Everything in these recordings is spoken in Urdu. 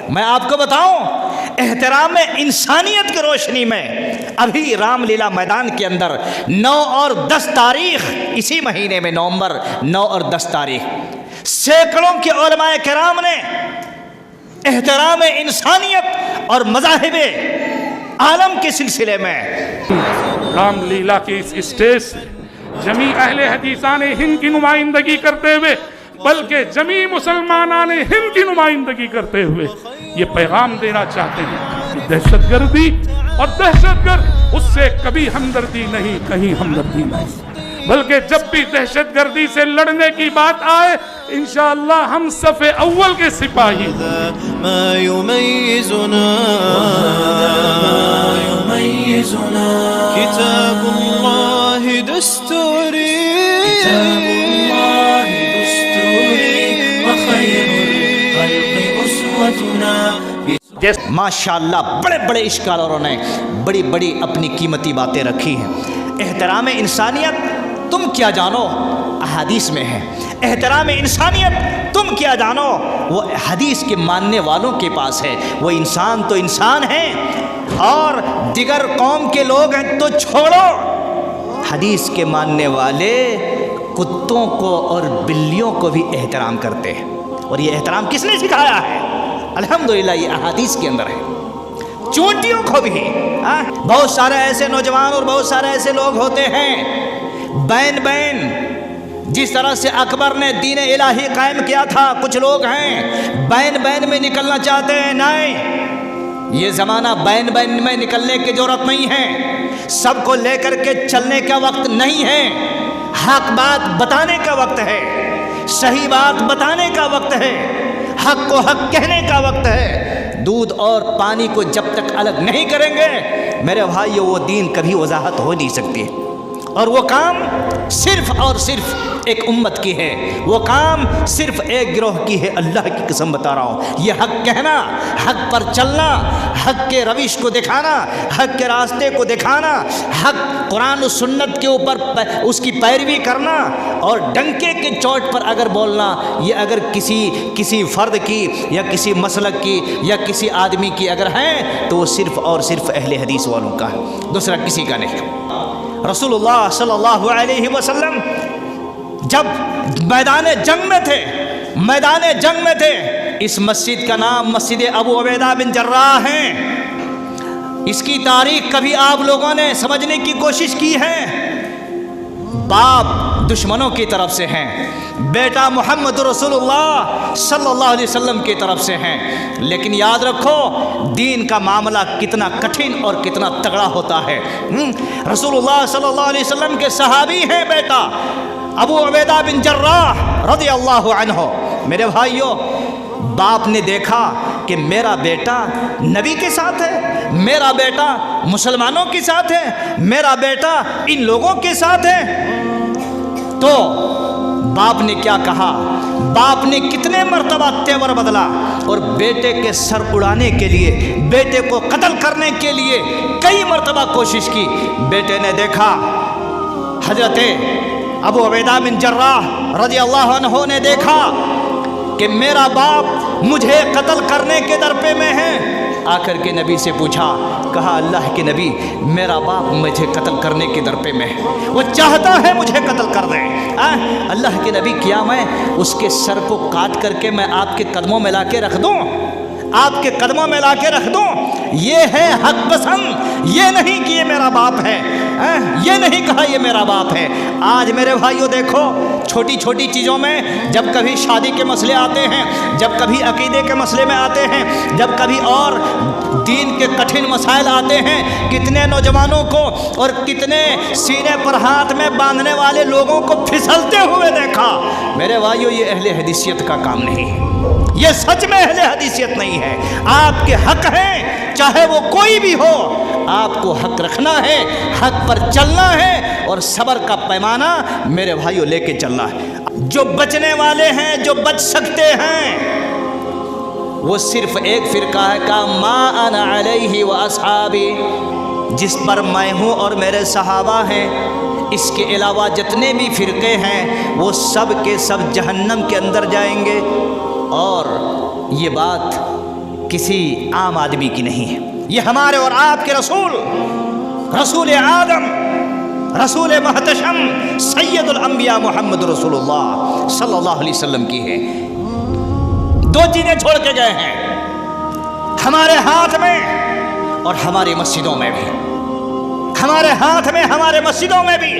میں آپ کو بتاؤں احترام انسانیت کی روشنی میں ابھی رام لیلا میدان کے اندر 9 اور 10 تاریخ اسی مہینے میں نومبر 9 اور 10 تاریخ سینکڑوں کے علماء کرام نے احترام انسانیت اور مذاہب عالم کے سلسلے میں رام لیلا کی اس اسٹیج سے جمی اہل حدیثان ہند کی نمائندگی کرتے ہوئے بلکہ جمی مسلمانان ہند کی نمائندگی کرتے ہوئے یہ پیغام دینا چاہتے ہیں کہ دہشت گردی اور دہشت گرد اس سے کبھی ہمدردی نہیں، کہیں ہمدردی نہیں، بلکہ جب بھی دہشت گردی سے لڑنے کی بات آئے انشاءاللہ ہم صف اول کے سپاہی ما يميزنا كتاب الله دستوري وخير الخلق أسوتنا. ماشاءاللہ بڑے بڑے اشکالوں نے بڑی بڑی اپنی قیمتی باتیں رکھی ہیں. احترام انسانیت تم کیا جانو احادیث میں ہے. احترام انسانیت تم کیا جانو وہ حدیث کے ماننے والوں کے پاس ہے. وہ انسان تو انسان ہے اور دیگر قوم کے لوگ ہیں تو چھوڑو. حدیث کے ماننے والے کتوں کو اور بلیوں کو بھی احترام کرتے ہیں. اور یہ احترام کس نے سکھایا ہے؟ الحمدللہ یہ احادیث کے اندر ہے. چونٹیوں کو بھی بہت سارے ایسے نوجوان اور بہت سارے ایسے لوگ ہوتے ہیں بین جس طرح سے اکبر نے دین الہی قائم کیا تھا. کچھ لوگ ہیں بین میں نکلنا چاہتے ہیں. نہیں، یہ زمانہ بین میں نکلنے کی ضرورت نہیں ہے. سب کو لے کر کے چلنے کا وقت نہیں ہے. حق بات بتانے کا وقت ہے، صحیح بات بتانے کا وقت ہے، حق کو حق کہنے کا وقت ہے. دودھ اور پانی کو جب تک الگ نہیں کریں گے میرے بھائیو وہ دین کبھی وضاحت ہو نہیں سکتی. اور وہ کام صرف اور صرف ایک امت کی ہے، وہ کام صرف ایک گروہ کی ہے. اللہ کی قسم بتا رہا ہوں، یہ حق کہنا، حق پر چلنا، حق کے روش کو دکھانا، حق کے راستے کو دکھانا، حق قرآن و سنت کے اوپر اس کی پیروی کرنا اور ڈنکے کے چوٹ پر اگر بولنا، یہ اگر کسی فرد کی یا کسی مسلک کی یا کسی آدمی کی اگر ہے تو وہ صرف اور صرف اہل حدیث والوں کا ہے، دوسرا کسی کا نہیں. رسول اللہ صلی اللہ علیہ وسلم جب میدان جنگ میں تھے اس مسجد کا نام مسجد ابو عبیدہ بن جراح ہے. اس کی تاریخ کبھی آپ لوگوں نے سمجھنے کی کوشش کی ہے؟ باپ دشمنوں کی طرف سے ہیں، بیٹا محمد رسول اللہ صلی اللہ علیہ وسلم کی طرف سے ہیں. لیکن یاد رکھو دین کا معاملہ کتنا کٹھن اور کتنا تگڑا ہوتا ہے. رسول اللہ صلی اللہ علیہ وسلم کے صحابی ہیں بیٹا ابو عبیدہ بن جراح رضی اللہ عنہ. میرے بھائیو باپ نے دیکھا کہ میرا بیٹا نبی کے ساتھ ہے، میرا بیٹا مسلمانوں کے ساتھ ہے، میرا بیٹا ان لوگوں کے ساتھ ہے. تو باپ نے کیا کہا؟ باپ نے کتنے مرتبہ تیور بدلا اور بیٹے کے سر اڑانے کے لیے، بیٹے کو قتل کرنے کے لیے کئی مرتبہ کوشش کی. بیٹے نے دیکھا، حضرت ابو عبیدہ بن جراح رضی اللہ عنہ نے دیکھا کہ میرا باپ مجھے قتل کرنے کے درپے میں ہے. آ کر کے نبی سے پوچھا، کہا اللہ کے نبی میرا باپ مجھے قتل کرنے کے درپے میں ہے، وہ چاہتا ہے مجھے قتل کر دیں. اللہ کے نبی کیا میں اس کے سر کو کاٹ کر کے میں آپ کے قدموں میں لا کے رکھ دوں؟ آپ کے قدموں میں لا کے رکھ دوں؟ یہ ہے حق پسند، یہ نہیں کہ یہ میرا باپ ہے، یہ نہیں کہا یہ میرا باپ ہے. آج میرے بھائیوں دیکھو چھوٹی چھوٹی چیزوں میں جب کبھی شادی کے مسئلے آتے ہیں، جب کبھی عقیدے کے مسئلے میں آتے ہیں، جب کبھی اور دین کے کٹھن مسائل آتے ہیں، کتنے نوجوانوں کو اور کتنے سینے پر ہاتھ میں باندھنے والے لوگوں کو پھسلتے ہوئے دیکھا. میرے بھائیوں یہ اہل حدیثیت کا کام نہیں ہے، یہ سچ میں اہل حدیثیت نہیں ہے. آپ کے حق ہیں چاہے وہ کوئی بھی ہو، آپ کو حق رکھنا ہے، حق پر چلنا ہے اور صبر کا پیمانہ میرے بھائیوں لے کے چلنا ہے. جو بچنے والے ہیں، جو بچ سکتے ہیں، وہ صرف ایک فرقہ ہے کا ما انا علیہ و اصحابی، جس پر میں ہوں اور میرے صحابہ ہیں. اس کے علاوہ جتنے بھی فرقے ہیں وہ سب کے سب جہنم کے اندر جائیں گے. اور یہ بات کسی عام آدمی کی نہیں ہے، یہ ہمارے اور آپ کے رسول آدم، رسول محتشم، سید الانبیاء محمد رسول اللہ صلی اللہ علیہ وسلم کی ہے۔ دو چیزیں چھوڑ کے گئے ہیں ہمارے ہاتھ میں اور ہماری مسجدوں میں بھی، ہمارے ہاتھ میں ہمارے مسجدوں میں بھی۔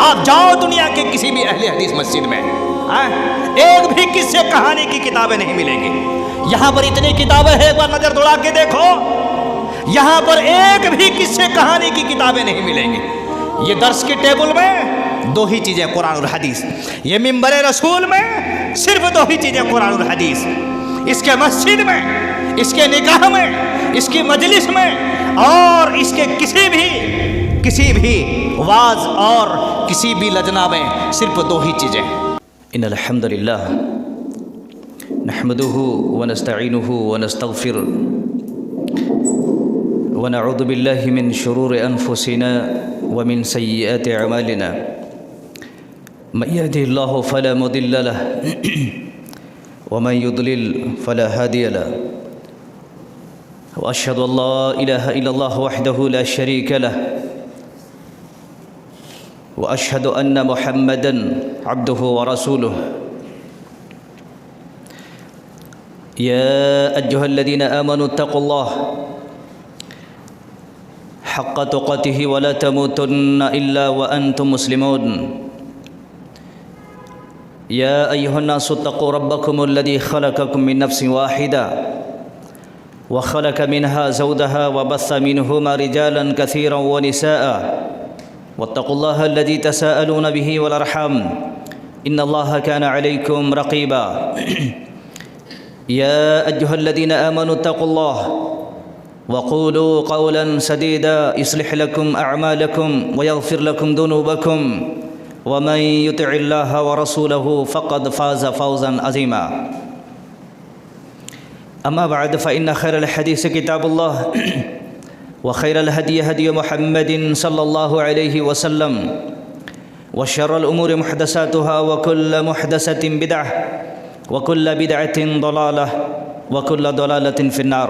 آپ جاؤ دنیا کے کسی بھی اہل حدیث مسجد میں، ایک بھی قصے کہانی کی کتابیں نہیں ملیں گی۔ یہاں پر اتنی کتابیں ہیں، ایک بار نظر دوڑا کے دیکھو، یہاں پر ایک بھی قصے کہانی کی کتابیں نہیں ملیں گی۔ یہ درس کے ٹیبل میں دو ہی چیزیں قرآن اور حدیث، یہ ممبر رسول میں صرف دو ہی چیزیں قرآن اور حدیث، اس کے مسجد میں، اس کے نکاح میں، اس کی مجلس میں، اور اس کے کسی بھی واعظ اور کسی بھی لجنہ میں صرف دو ہی چیزیں۔ ان الحمد للہ نحمده ونستعینه ونستغفر ونعوذ باللہ من شرور انفسنا ومن سیئات اعمالنا من يهده الله فلا مضل له ومن يضلل فلا هادي له واشهد ان لا اله الا الله وحده لا شريك له واشهد ان محمدا عبده ورسوله يا ايها الذين امنوا اتقوا الله حق تقاته ولا تموتن الا وانتم مسلمون يا ايها الناس اتقوا ربكم الذي خلقكم من نفس واحده وخلق منها زوجها وبث منهما رجالا كثيرا ونساء واتقوا الله الذي تساءلون به والارحام ان الله كان عليكم رقيبا يا ايها الذين امنوا اتقوا الله وقولوا قولا سديدا يصلح لكم اعمالكم ويغفر لكم ذنوبكم ومن يطع الله ورسوله فقد فاز فوزا عظيما اما بعد فان خير الحديث كتاب الله وخير الهدي هدي محمد صلى الله عليه وسلم وشر الامور محدثاتها وكل محدثة بدعة وكل بدعة ضلالة وكل ضلالة في النار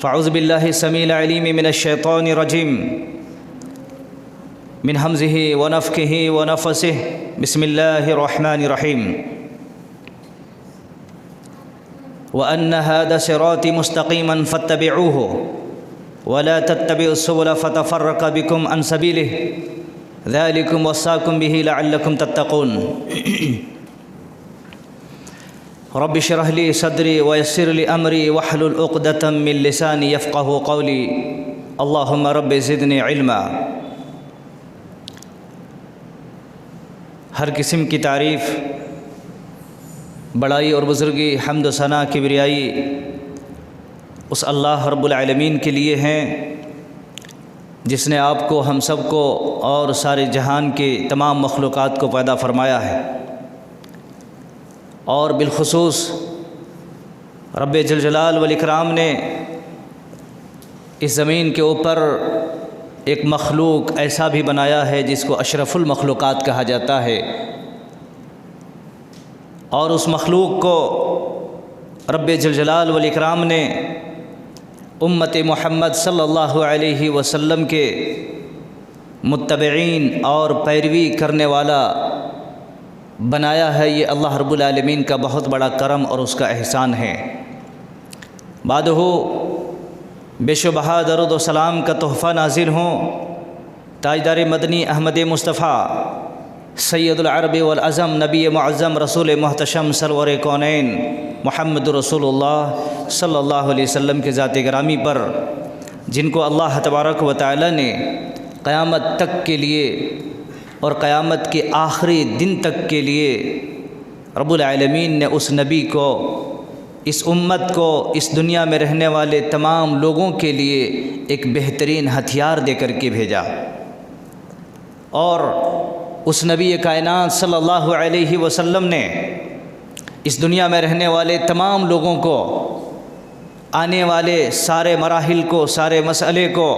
فاعوذ بالله السميع العليم من الشيطان الرجيم من همزه ونفخه ونفثه بسم الله الرحمن الرحيم وأن هذا صراطي مستقيما فاتبعوه ولا تتبعوا السبل فتفرق بكم عن سبيله ذلكم وصاكم به لعلكم تتقون رب اشرح لي صدري ويسر لي امري واحلل عقدة من لساني يفقهوا قولي اللهم رب زدني علما۔ ہر قسم کی تعریف، بڑائی اور بزرگی، حمد و ثنا، کبریائی اس اللہ رب العالمین کے لیے ہیں جس نے آپ کو، ہم سب کو اور سارے جہان کے تمام مخلوقات کو پیدا فرمایا ہے، اور بالخصوص رب جلجلال والاکرام نے اس زمین کے اوپر ایک مخلوق ایسا بھی بنایا ہے جس کو اشرف المخلوقات کہا جاتا ہے، اور اس مخلوق کو رب جلجلال والاکرام نے امت محمد صلی اللہ علیہ وسلم کے متبعین اور پیروی کرنے والا بنایا ہے۔ یہ اللہ رب العالمین کا بہت بڑا کرم اور اس کا احسان ہے۔ بعدہ بے شبہ درود و سلام کا تحفہ نازل ہوں تاجدار مدنی احمد مصطفیٰ سید العرب والعظم نبی معظم رسول محتشم سرور کونین محمد رسول اللہ صلی اللہ علیہ وسلم کے ذات گرامی پر، جن کو اللہ تبارک و تعالی نے قیامت تک کے لیے اور قیامت کے آخری دن تک کے لیے رب العالمین نے اس نبی کو، اس امت کو، اس دنیا میں رہنے والے تمام لوگوں کے لیے ایک بہترین ہتھیار دے کر کے بھیجا، اور اس نبی کائنات صلی اللہ علیہ وسلم نے اس دنیا میں رہنے والے تمام لوگوں کو، آنے والے سارے مراحل کو، سارے مسئلے کو،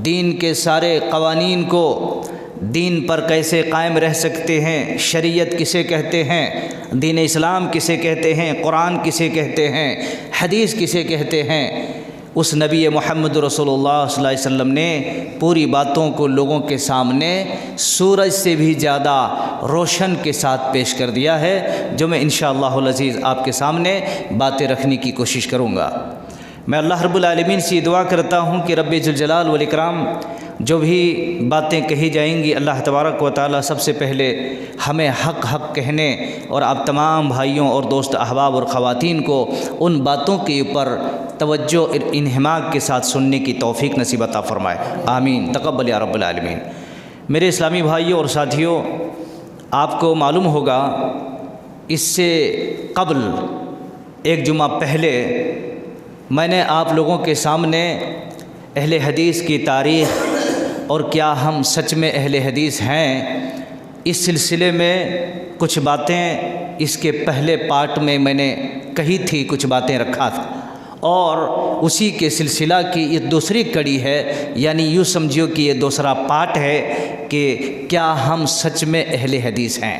دین کے سارے قوانین کو دین پر کیسے قائم رہ سکتے ہیں، شریعت کسے کہتے ہیں، دین اسلام کسے کہتے ہیں، قرآن کسے کہتے ہیں، حدیث کسے کہتے ہیں، اس نبی محمد رسول اللہ صلی اللہ علیہ وسلم نے پوری باتوں کو لوگوں کے سامنے سورج سے بھی زیادہ روشن کے ساتھ پیش کر دیا ہے، جو میں انشاءاللہ العزیز آپ کے سامنے باتیں رکھنے کی کوشش کروں گا۔ میں اللہ رب العالمین سے دعا کرتا ہوں کہ رب ذوالجلال والاکرام جو بھی باتیں کہی جائیں گی، اللہ تبارک و تعالی سب سے پہلے ہمیں حق کہنے اور آپ تمام بھائیوں اور دوست احباب اور خواتین کو ان باتوں کے اوپر توجہ اور انہماک کے ساتھ سننے کی توفیق نصیب عطا فرمائے، آمین، تقبل یا رب العالمین۔ میرے اسلامی بھائیوں اور ساتھیوں، آپ کو معلوم ہوگا اس سے قبل ایک جمعہ پہلے میں نے آپ لوگوں کے سامنے اہل حدیث کی تاریخ اور کیا ہم سچ میں اہل حدیث ہیں، اس سلسلے میں کچھ باتیں اس کے پہلے پارٹ میں نے کہی تھی، کچھ باتیں رکھا تھا، اور اسی کے سلسلہ کی یہ دوسری کڑی ہے، یعنی یوں سمجھو کہ یہ دوسرا پارٹ ہے کہ کیا ہم سچ میں اہل حدیث ہیں۔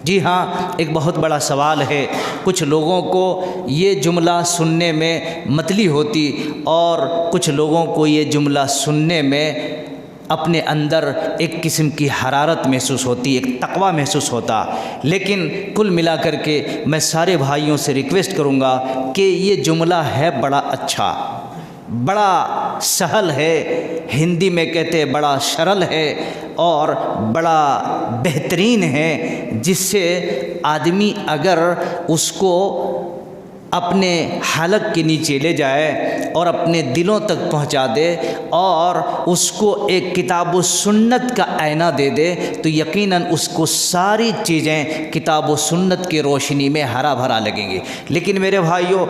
جی ہاں، ایک بہت بڑا سوال ہے، کچھ لوگوں کو یہ جملہ سننے میں متلی ہوتی اور کچھ لوگوں کو یہ جملہ سننے میں اپنے اندر ایک قسم کی حرارت محسوس ہوتی، ایک تقویٰ محسوس ہوتا، لیکن کل ملا کر کے میں سارے بھائیوں سے ریکویسٹ کروں گا کہ یہ جملہ ہے بڑا اچھا، بڑا سہل ہے، ہندی میں کہتے ہیں بڑا سرل ہے اور بڑا بہترین ہے، جس سے آدمی اگر اس کو اپنے حلق کے نیچے لے جائے اور اپنے دلوں تک پہنچا دے اور اس کو ایک کتاب و سنت کا آئینہ دے دے تو یقیناً اس کو ساری چیزیں کتاب و سنت کی روشنی میں ہرا بھرا لگیں گی۔ لیکن میرے بھائیوں،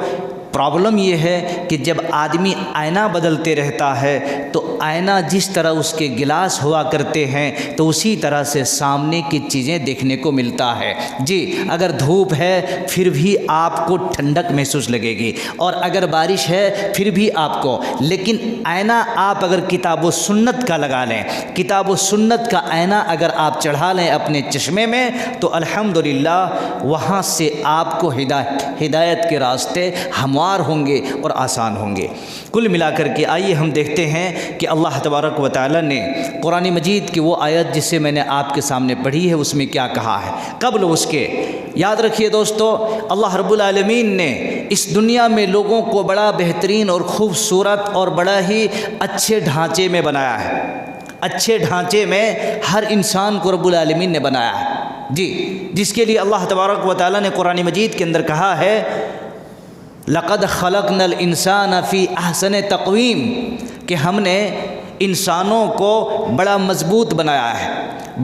پرابلم یہ ہے کہ جب آدمی آئینہ بدلتے رہتا ہے تو آئینہ جس طرح اس کے گلاس ہوا کرتے ہیں تو اسی طرح سے سامنے کی چیزیں دیکھنے کو ملتا ہے۔ جی، اگر دھوپ ہے پھر بھی آپ کو ٹھنڈک محسوس لگے گی، اور اگر بارش ہے پھر بھی آپ کو، لیکن آئینہ آپ اگر کتاب و سنت کا لگا لیں، کتاب و سنت کا آئینہ اگر آپ چڑھا لیں اپنے چشمے میں تو الحمدللہ وہاں سے آپ کو ہدایت کے راستے ہموار ہوں گے اور آسان ہوں گے۔ کل ملا کر کے آئیے ہم دیکھتے ہیں کہ اللہ تبارک و تعالی نے قرآن مجید کی وہ آیت جسے میں نے آپ کے سامنے پڑھی ہے اس میں کیا کہا ہے۔ قبل اس کے یاد رکھیے دوستو، اللہ رب العالمین نے اس دنیا میں لوگوں کو بڑا بہترین اور خوبصورت اور بڑا ہی اچھے ڈھانچے میں بنایا ہے، اچھے ڈھانچے میں ہر انسان کو رب العالمین نے بنایا ہے۔ جی، جس کے لیے اللہ تبارک و تعالی نے قرآن مجید کے اندر کہا ہے لقد خلقنا الانسان فی احسن تقویم، کہ ہم نے انسانوں کو بڑا مضبوط بنایا ہے،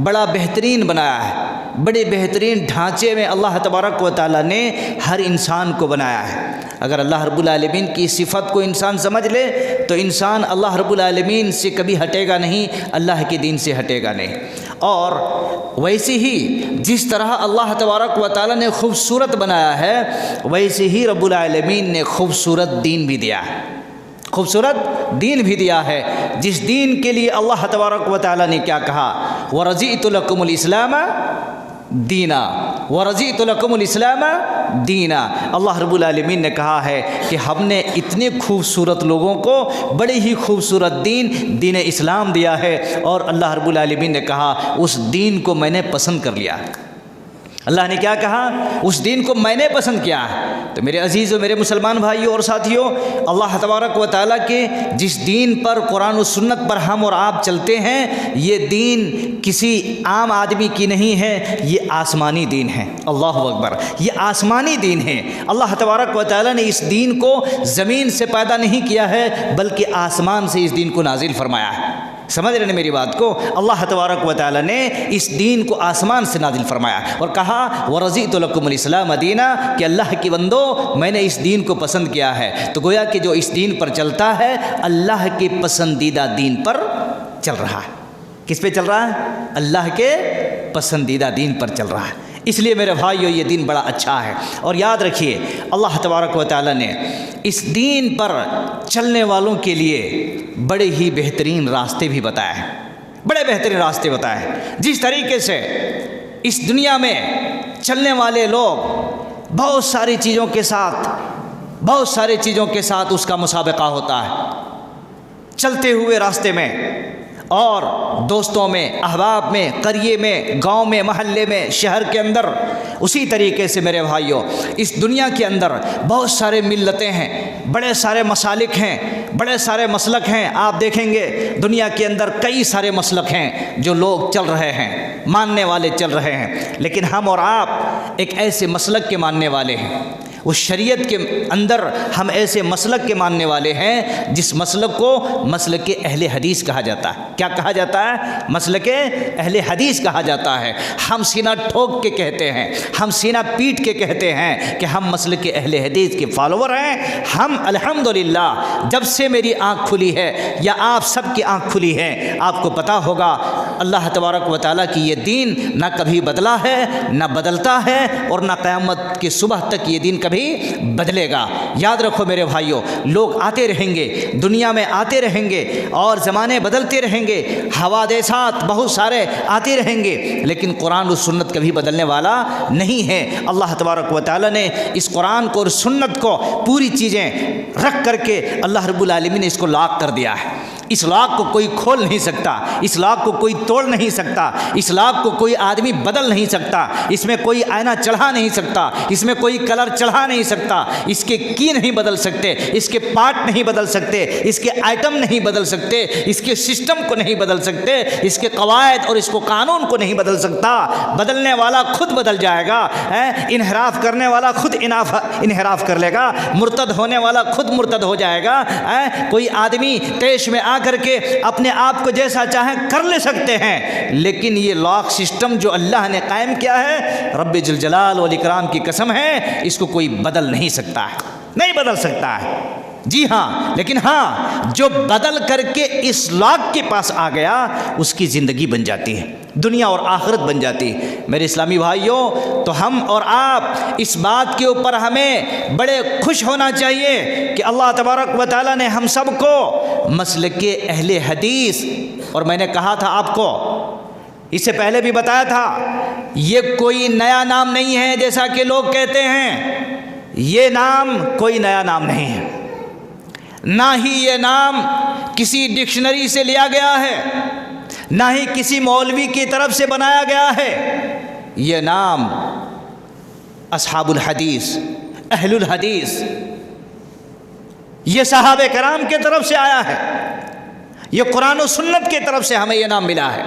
بڑا بہترین بنایا ہے، بڑے بہترین ڈھانچے میں اللہ تبارک و تعالی نے ہر انسان کو بنایا ہے۔ اگر اللہ رب العالمین کی صفت کو انسان سمجھ لے تو انسان اللہ رب العالمین سے کبھی ہٹے گا نہیں، اللہ کے دین سے ہٹے گا نہیں۔ اور ویسے ہی جس طرح اللہ تبارک و تعالی نے خوبصورت بنایا ہے، ویسے ہی رب العالمین نے خوبصورت دین بھی دیا ہے، خوبصورت دین بھی دیا ہے، جس دین کے لیے اللہ تبارک و تعالی نے کیا کہا، وَرَضِئْتُ لَكُمُ الْإِسْلَامَ دینا، وَرَضِئْتُ لَكُمُ الْإِسْلَامَ دینا۔ اللہ رب العالمین نے کہا ہے کہ ہم نے اتنے خوبصورت لوگوں کو بڑے ہی خوبصورت دین اسلام دیا ہے، اور اللہ رب العالمین نے کہا اس دین کو میں نے پسند کر لیا۔ اللہ نے کیا کہا؟ اس دین کو میں نے پسند کیا ہے۔ تو میرے عزیز و میرے مسلمان بھائیوں اور ساتھیوں، اللہ تبارک و تعالیٰ کے جس دین پر، قرآن و سنت پر ہم اور آپ چلتے ہیں، یہ دین کسی عام آدمی کی نہیں ہے، یہ آسمانی دین ہے۔ اللہ اکبر، یہ آسمانی دین ہے۔ اللہ تبارک و تعالیٰ نے اس دین کو زمین سے پیدا نہیں کیا ہے بلکہ آسمان سے اس دین کو نازل فرمایا ہے۔ سمجھ رہے ہیں میری بات کو؟ اللہ تبارک و تعالی نے اس دین کو آسمان سے نازل فرمایا اور کہا وَرَضِئْتُ لَكُمُ الْإِسْلَامَ دِينًا، کہ اللہ کی بندو میں نے اس دین کو پسند کیا ہے۔ تو گویا کہ جو اس دین پر چلتا ہے اللہ کے پسندیدہ دین پر چل رہا ہے۔ کس پہ چل رہا ہے؟ اللہ کے پسندیدہ دین پر چل رہا ہے۔ اس لیے میرے بھائیو یہ دین بڑا اچھا ہے، اور یاد رکھیے اللہ تبارک و تعالی نے اس دین پر چلنے والوں کے لیے بڑے ہی بہترین راستے بھی بتائے ہیں۔ بڑے بہترین راستے بتائے، جس طریقے سے اس دنیا میں چلنے والے لوگ بہت ساری چیزوں کے ساتھ اس کا مسابقہ ہوتا ہے، چلتے ہوئے راستے میں اور دوستوں میں، احباب میں، قریے میں، گاؤں میں، محلے میں، شہر کے اندر۔ اسی طریقے سے میرے بھائیوں اس دنیا کے اندر بہت سارے ملتیں ہیں، بڑے سارے مسالک ہیں، بڑے سارے مسلک ہیں۔ آپ دیکھیں گے دنیا کے اندر کئی سارے مسلک ہیں جو لوگ چل رہے ہیں، ماننے والے چل رہے ہیں، لیکن ہم اور آپ ایک ایسے مسلک کے ماننے والے ہیں، اس شریعت کے اندر ہم ایسے مسلک کے ماننے والے ہیں جس مسلک کو مسلک اہل حدیث کہا جاتا ہے۔ کیا کہا جاتا ہے؟ مسلک اہل حدیث کہا جاتا ہے۔ ہم سینہ ٹھوک کے کہتے ہیں، ہم سینہ پیٹ کے کہتے ہیں کہ ہم مسلک اہل حدیث کے فالوور ہیں۔ ہم الحمدللہ جب سے میری آنکھ کھلی ہے یا آپ سب کی آنکھ کھلی ہے، آپ کو پتہ ہوگا اللہ تبارک و تعالیٰ کی یہ دین نہ کبھی بدلا ہے، نہ بدلتا ہے، اور نہ قیامت کی صبح تک یہ دین کبھی بدلے گا۔ یاد رکھو میرے بھائیوں، لوگ آتے رہیں گے، دنیا میں آتے رہیں گے، اور زمانے بدلتے رہیں گے، حوادثات بہت سارے آتے رہیں گے، لیکن قرآن و سنت کبھی بدلنے والا نہیں ہے۔ اللہ تبارک و تعالیٰ نے اس قرآن کو اور سنت کو پوری چیزیں رکھ کر کے اللہ رب العالمین نے اس کو لاک کر دیا ہے۔ اس لاک کو کوئی کھول نہیں سکتا، اس لاک کو کوئی توڑ نہیں سکتا، اس لاک کو کوئی آدمی بدل نہیں سکتا، اس میں کوئی آئینہ چڑھا نہیں سکتا، اس میں کوئی کلر چڑھا نہیں سکتا، اس کے کی نہیں بدل سکتے، اس کے پارٹ نہیں بدل سکتے، اس کے آئٹم نہیں بدل سکتے، اس کے سسٹم کو نہیں بدل سکتے، اس کے قواعد اور اس کو قانون کو نہیں بدل سکتا۔ بدلنے والا خود بدل جائے گا، انحراف کرنے والا خود انحراف کر لے گا، مرتد ہونے والا خود مرتد ہو جائے گا۔ کوئی آدمی طیش میں کر کے اپنے آپ کو جیسا چاہیں کر لے سکتے ہیں، لیکن یہ لاک سسٹم جو اللہ نے قائم کیا ہے، رب ذوالجلال والاکرام کی قسم ہے، اس کو کوئی بدل نہیں سکتا ہے، نہیں بدل سکتا ہے۔ جی ہاں، لیکن ہاں جو بدل کر کے اس لاک کے پاس آ گیا اس کی زندگی بن جاتی ہے، دنیا اور آخرت بن جاتی ہے۔ میرے اسلامی بھائیوں، تو ہم اور آپ اس بات کے اوپر ہمیں بڑے خوش ہونا چاہیے کہ اللہ تبارک و تعالیٰ نے ہم سب کو مسلک اہل حدیث، اور میں نے کہا تھا آپ کو، اس سے پہلے بھی بتایا تھا، یہ کوئی نیا نام نہیں ہے جیسا کہ لوگ کہتے ہیں، یہ نام کوئی نیا نام نہیں ہے، نہ ہی یہ نام کسی ڈکشنری سے لیا گیا ہے، نہ ہی کسی مولوی کی طرف سے بنایا گیا ہے۔ یہ نام اصحاب الحدیث، اہل الحدیث، یہ صحابہ کرام کے طرف سے آیا ہے، یہ قرآن و سنت کے طرف سے ہمیں یہ نام ملا ہے،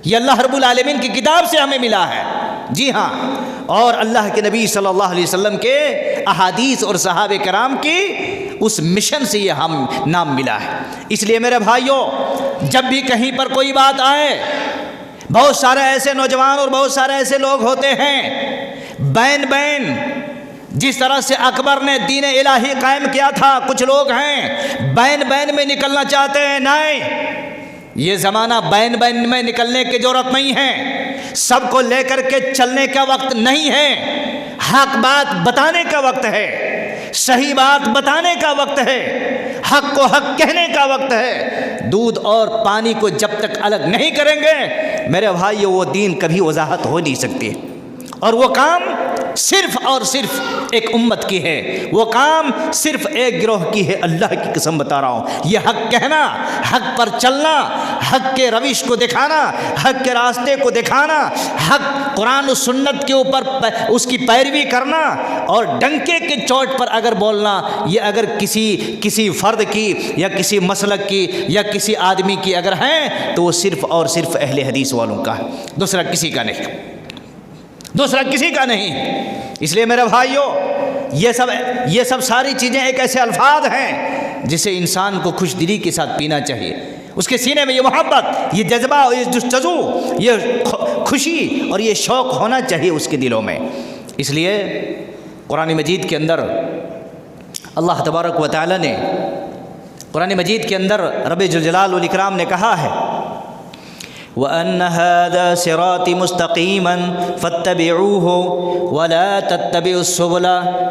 یہ اللہ رب العالمین کی کتاب سے ہمیں ملا ہے۔ جی ہاں، اور اللہ کے نبی صلی اللہ علیہ وسلم کے احادیث اور صحابہ کرام کی اس مشن سے یہ ہم نام ملا ہے۔ اس لیے میرے بھائیوں، جب بھی کہیں پر کوئی بات آئے، بہت سارے ایسے نوجوان اور بہت سارے ایسے لوگ ہوتے ہیں، بین جس طرح سے اکبر نے دین الہی قائم کیا تھا، کچھ لوگ ہیں بین میں نکلنا چاہتے ہیں۔ نہیں، یہ زمانہ بین میں نکلنے کی ضرورت نہیں ہے، سب کو لے کر کے چلنے کا وقت نہیں ہے، حق بات بتانے کا وقت ہے، صحیح بات بتانے کا وقت ہے، حق کو حق کہنے کا وقت ہے۔ دودھ اور پانی کو جب تک الگ نہیں کریں گے میرے بھائیو، وہ دین کبھی وضاحت ہو نہیں سکتی، اور وہ کام صرف اور صرف ایک امت کی ہے، وہ کام صرف ایک گروہ کی ہے۔ اللہ کی قسم بتا رہا ہوں، یہ حق کہنا، حق پر چلنا، حق کے روش کو دکھانا، حق کے راستے کو دکھانا، حق قرآن و سنت کے اوپر اس کی پیروی کرنا، اور ڈنکے کے چوٹ پر اگر بولنا، یہ اگر کسی فرد کی یا کسی مسلک کی یا کسی آدمی کی اگر ہیں تو وہ صرف اور صرف اہل حدیث والوں کا ہے، دوسرا کسی کا نہیں، دوسرا کسی کا نہیں۔ اس لیے میرے بھائیوں، یہ سب ساری چیزیں ایک ایسے الفاظ ہیں جسے انسان کو خوش دلی کے ساتھ پینا چاہیے، اس کے سینے میں یہ محبت، یہ جذبہ، یہ جستجو، یہ خوشی اور یہ شوق ہونا چاہیے اس کے دلوں میں۔ اس لیے قرآن مجید کے اندر اللہ تبارک و تعالی نے قرآن مجید کے اندر رب ذوالجلال والاکرام نے کہا ہے، وَأَنَّ هَذَا صِرَاطِ مُسْتَقِيمًا فَاتَّبِعُوهُ وَلَا تَتَّبِعُوا السُّبُلَ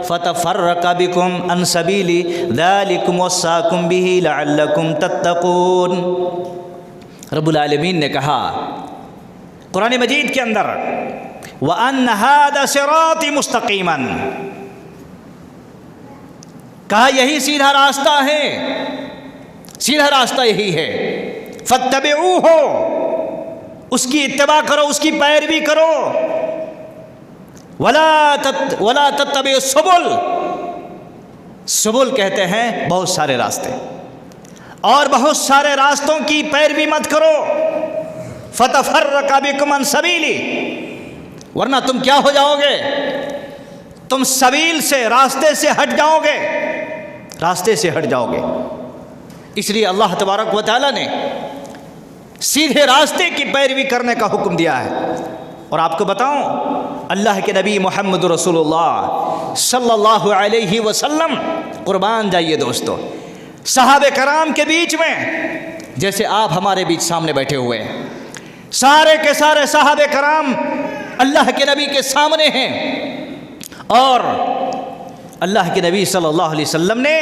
فَتَفَرَّقَ بِكُمْ عَنْ سَبِيلِهِ ذَلِكُمْ وَصَّاكُمْ بِهِ لَعَلَّكُمْ تَتَّقُونَ۔ رب العالمین نے کہا قرآن مجید کے اندر وَأَنَّ هَذَا صِرَاطِ مُسْتَقِيمًا، کہا یہی سیدھا راستہ ہے، سیدھا راستہ یہی ہے، فَاتَّبِعُوهُ، اس کی اتباع کرو، اس کی پیروی کرو، وَلَا تَتَّبِعُوا السُّبُلَ، سبل کہتے ہیں بہت سارے راستے، اور بہت سارے راستوں کی پیروی مت کرو، فَتَفَرَّقَ بِكُمْ عَنْ سَبِيلِهِ، ورنہ تم کیا ہو جاؤ گے، تم سبیل سے، راستے سے ہٹ جاؤ گے، راستے سے ہٹ جاؤ گے۔ اس لیے اللہ تبارک و تعالیٰ نے سیدھے راستے کی پیروی کرنے کا حکم دیا ہے۔ اور آپ کو بتاؤں، اللہ کے نبی محمد رسول اللہ صلی اللہ علیہ وسلم، قربان جائیے دوستو، صحابہ کرام کے بیچ میں، جیسے آپ ہمارے بیچ سامنے بیٹھے ہوئے ہیں، سارے کے سارے صحابہ کرام اللہ کے نبی کے سامنے ہیں، اور اللہ کے نبی صلی اللہ علیہ وسلم نے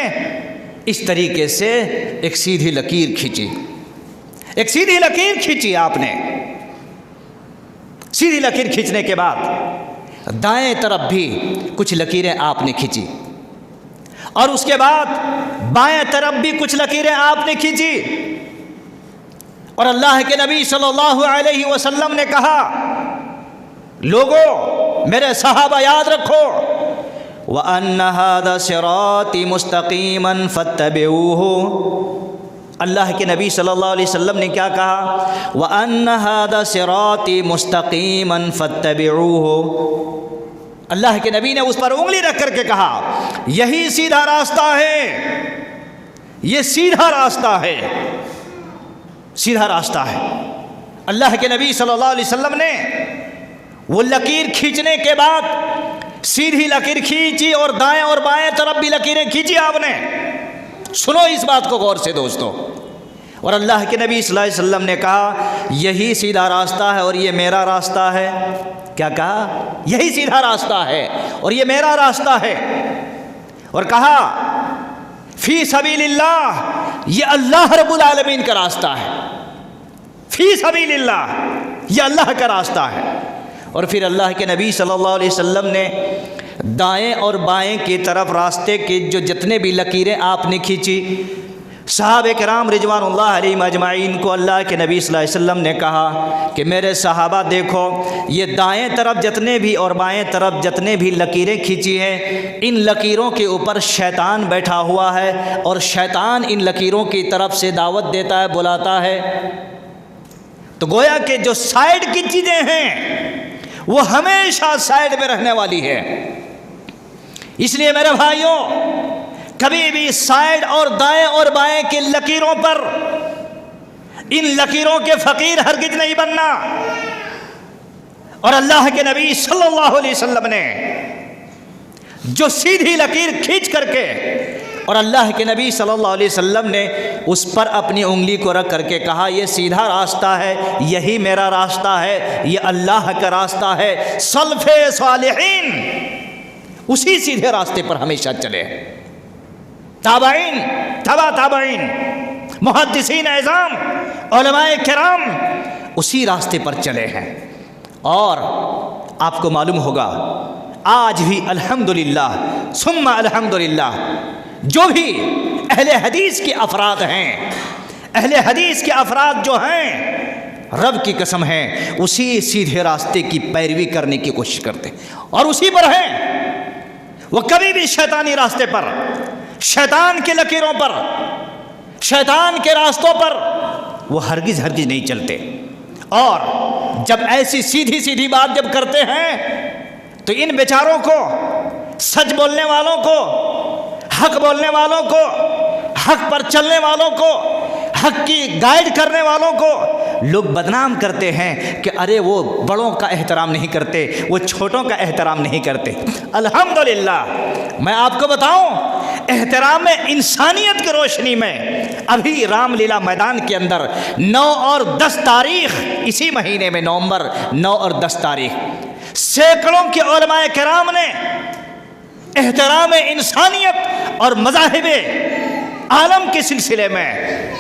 اس طریقے سے ایک سیدھی لکیر کھینچی، ایک سیدھی لکیر کھینچی آپ نے۔ سیدھی لکیر کھینچنے کے بعد دائیں طرف بھی کچھ لکیریں آپ نے کھینچی، اور اس کے بعد بائیں طرف بھی کچھ لکیریں آپ نے کھینچی، اور اللہ کے نبی صلی اللہ علیہ وسلم نے کہا، لوگوں میرے صحابہ یاد رکھو، وَأَنَّ هَذَا صِرَاطِ مُسْتَقِيمًا فَاتَّبِعُوهُ، اللہ کے نبی صلی اللہ علیہ وسلم نے کیا کہا، وَأَنَّ هَذَا صِرَاطِ مُسْتَقِيمًا فَاتَّبِعُوهُ، اللہ کے نبی نے اس پر انگلی رکھ کر کے کہا یہی سیدھا راستہ ہے، یہ سیدھا راستہ ہے، سیدھا راستہ ہے۔ اللہ کے نبی صلی اللہ علیہ وسلم نے وہ لکیر کھینچنے کے بعد سیدھی لکیر کھینچی، اور دائیں اور بائیں طرف بھی لکیریں کھینچی آپ نے۔ سنو اس بات کو غور سے دوستو، اور اللہ کے نبی صلی اللہ علیہ وسلم نے کہا یہی سیدھا راستہ ہے اور یہ میرا راستہ ہے۔ کیا کہا؟ یہی سیدھا راستہ ہے اور یہ میرا راستہ ہے، اور کہا فی سبیل اللہ، یہ اللہ رب العالمین کا راستہ ہے، فی سبیل اللہ، یہ اللہ کا راستہ ہے۔ اور پھر اللہ کے نبی صلی اللہ علیہ وسلم نے دائیں اور بائیں کی طرف راستے کے جو جتنے بھی لکیریں آپ نے کھینچی، صحابہ کرام رضوان اللہ علیہم اجمعین کو اللہ کے نبی صلی اللہ علیہ وسلم نے کہا کہ میرے صحابہ دیکھو، یہ دائیں طرف جتنے بھی اور بائیں طرف جتنے بھی لکیریں کھینچی ہیں، ان لکیروں کے اوپر شیطان بیٹھا ہوا ہے، اور شیطان ان لکیروں کی طرف سے دعوت دیتا ہے، بلاتا ہے۔ تو گویا کہ جو سائیڈ کی چیزیں ہیں وہ ہمیشہ سائیڈ میں رہنے والی ہے۔ اس لیے میرے بھائیوں، کبھی بھی سائیڈ اور دائیں اور بائیں کی لکیروں پر، ان لکیروں کے فقیر ہرگز نہیں بننا۔ اور اللہ کے نبی صلی اللہ علیہ وسلم نے جو سیدھی لکیر کھینچ کر کے، اور اللہ کے نبی صلی اللہ علیہ وسلم نے اس پر اپنی انگلی کو رکھ کر کے کہا یہ سیدھا راستہ ہے، یہی میرا راستہ ہے، یہ اللہ کا راستہ ہے، سلف صالحین اسی سیدھے راستے پر ہمیشہ چلے، تابعین، تبع تابعین، محدثین اعظام، علماء کرام اسی راستے پر چلے ہیں۔ اور آپ کو معلوم ہوگا آج بھی الحمدللہ ثم الحمدللہ جو بھی اہل حدیث کے افراد ہیں، اہل حدیث کے افراد جو ہیں، رب کی قسم ہے اسی سیدھے راستے کی پیروی کرنے کی کوشش کرتے ہیں اور اسی پر ہیں۔ وہ کبھی بھی شیطانی راستے پر، شیطان کے لکیروں پر، شیطان کے راستوں پر وہ ہرگز ہرگز نہیں چلتے۔ اور جب ایسی سیدھی سیدھی بات جب کرتے ہیں تو ان بیچاروں کو، سچ بولنے والوں کو، حق بولنے والوں کو، حق پر چلنے والوں کو، حق کی گائیڈ کرنے والوں کو لوگ بدنام کرتے ہیں کہ ارے وہ بڑوں کا احترام نہیں کرتے، وہ چھوٹوں کا احترام نہیں کرتے۔ الحمدللہ میں آپ کو بتاؤں، احترام انسانیت کی روشنی میں ابھی رام لیلا میدان کے اندر 9 اور 10 تاریخ، اسی مہینے میں نومبر 9 اور 10 تاریخ سینکڑوں کے علماء کرام نے احترام انسانیت اور مذاہب عالم کے سلسلے میں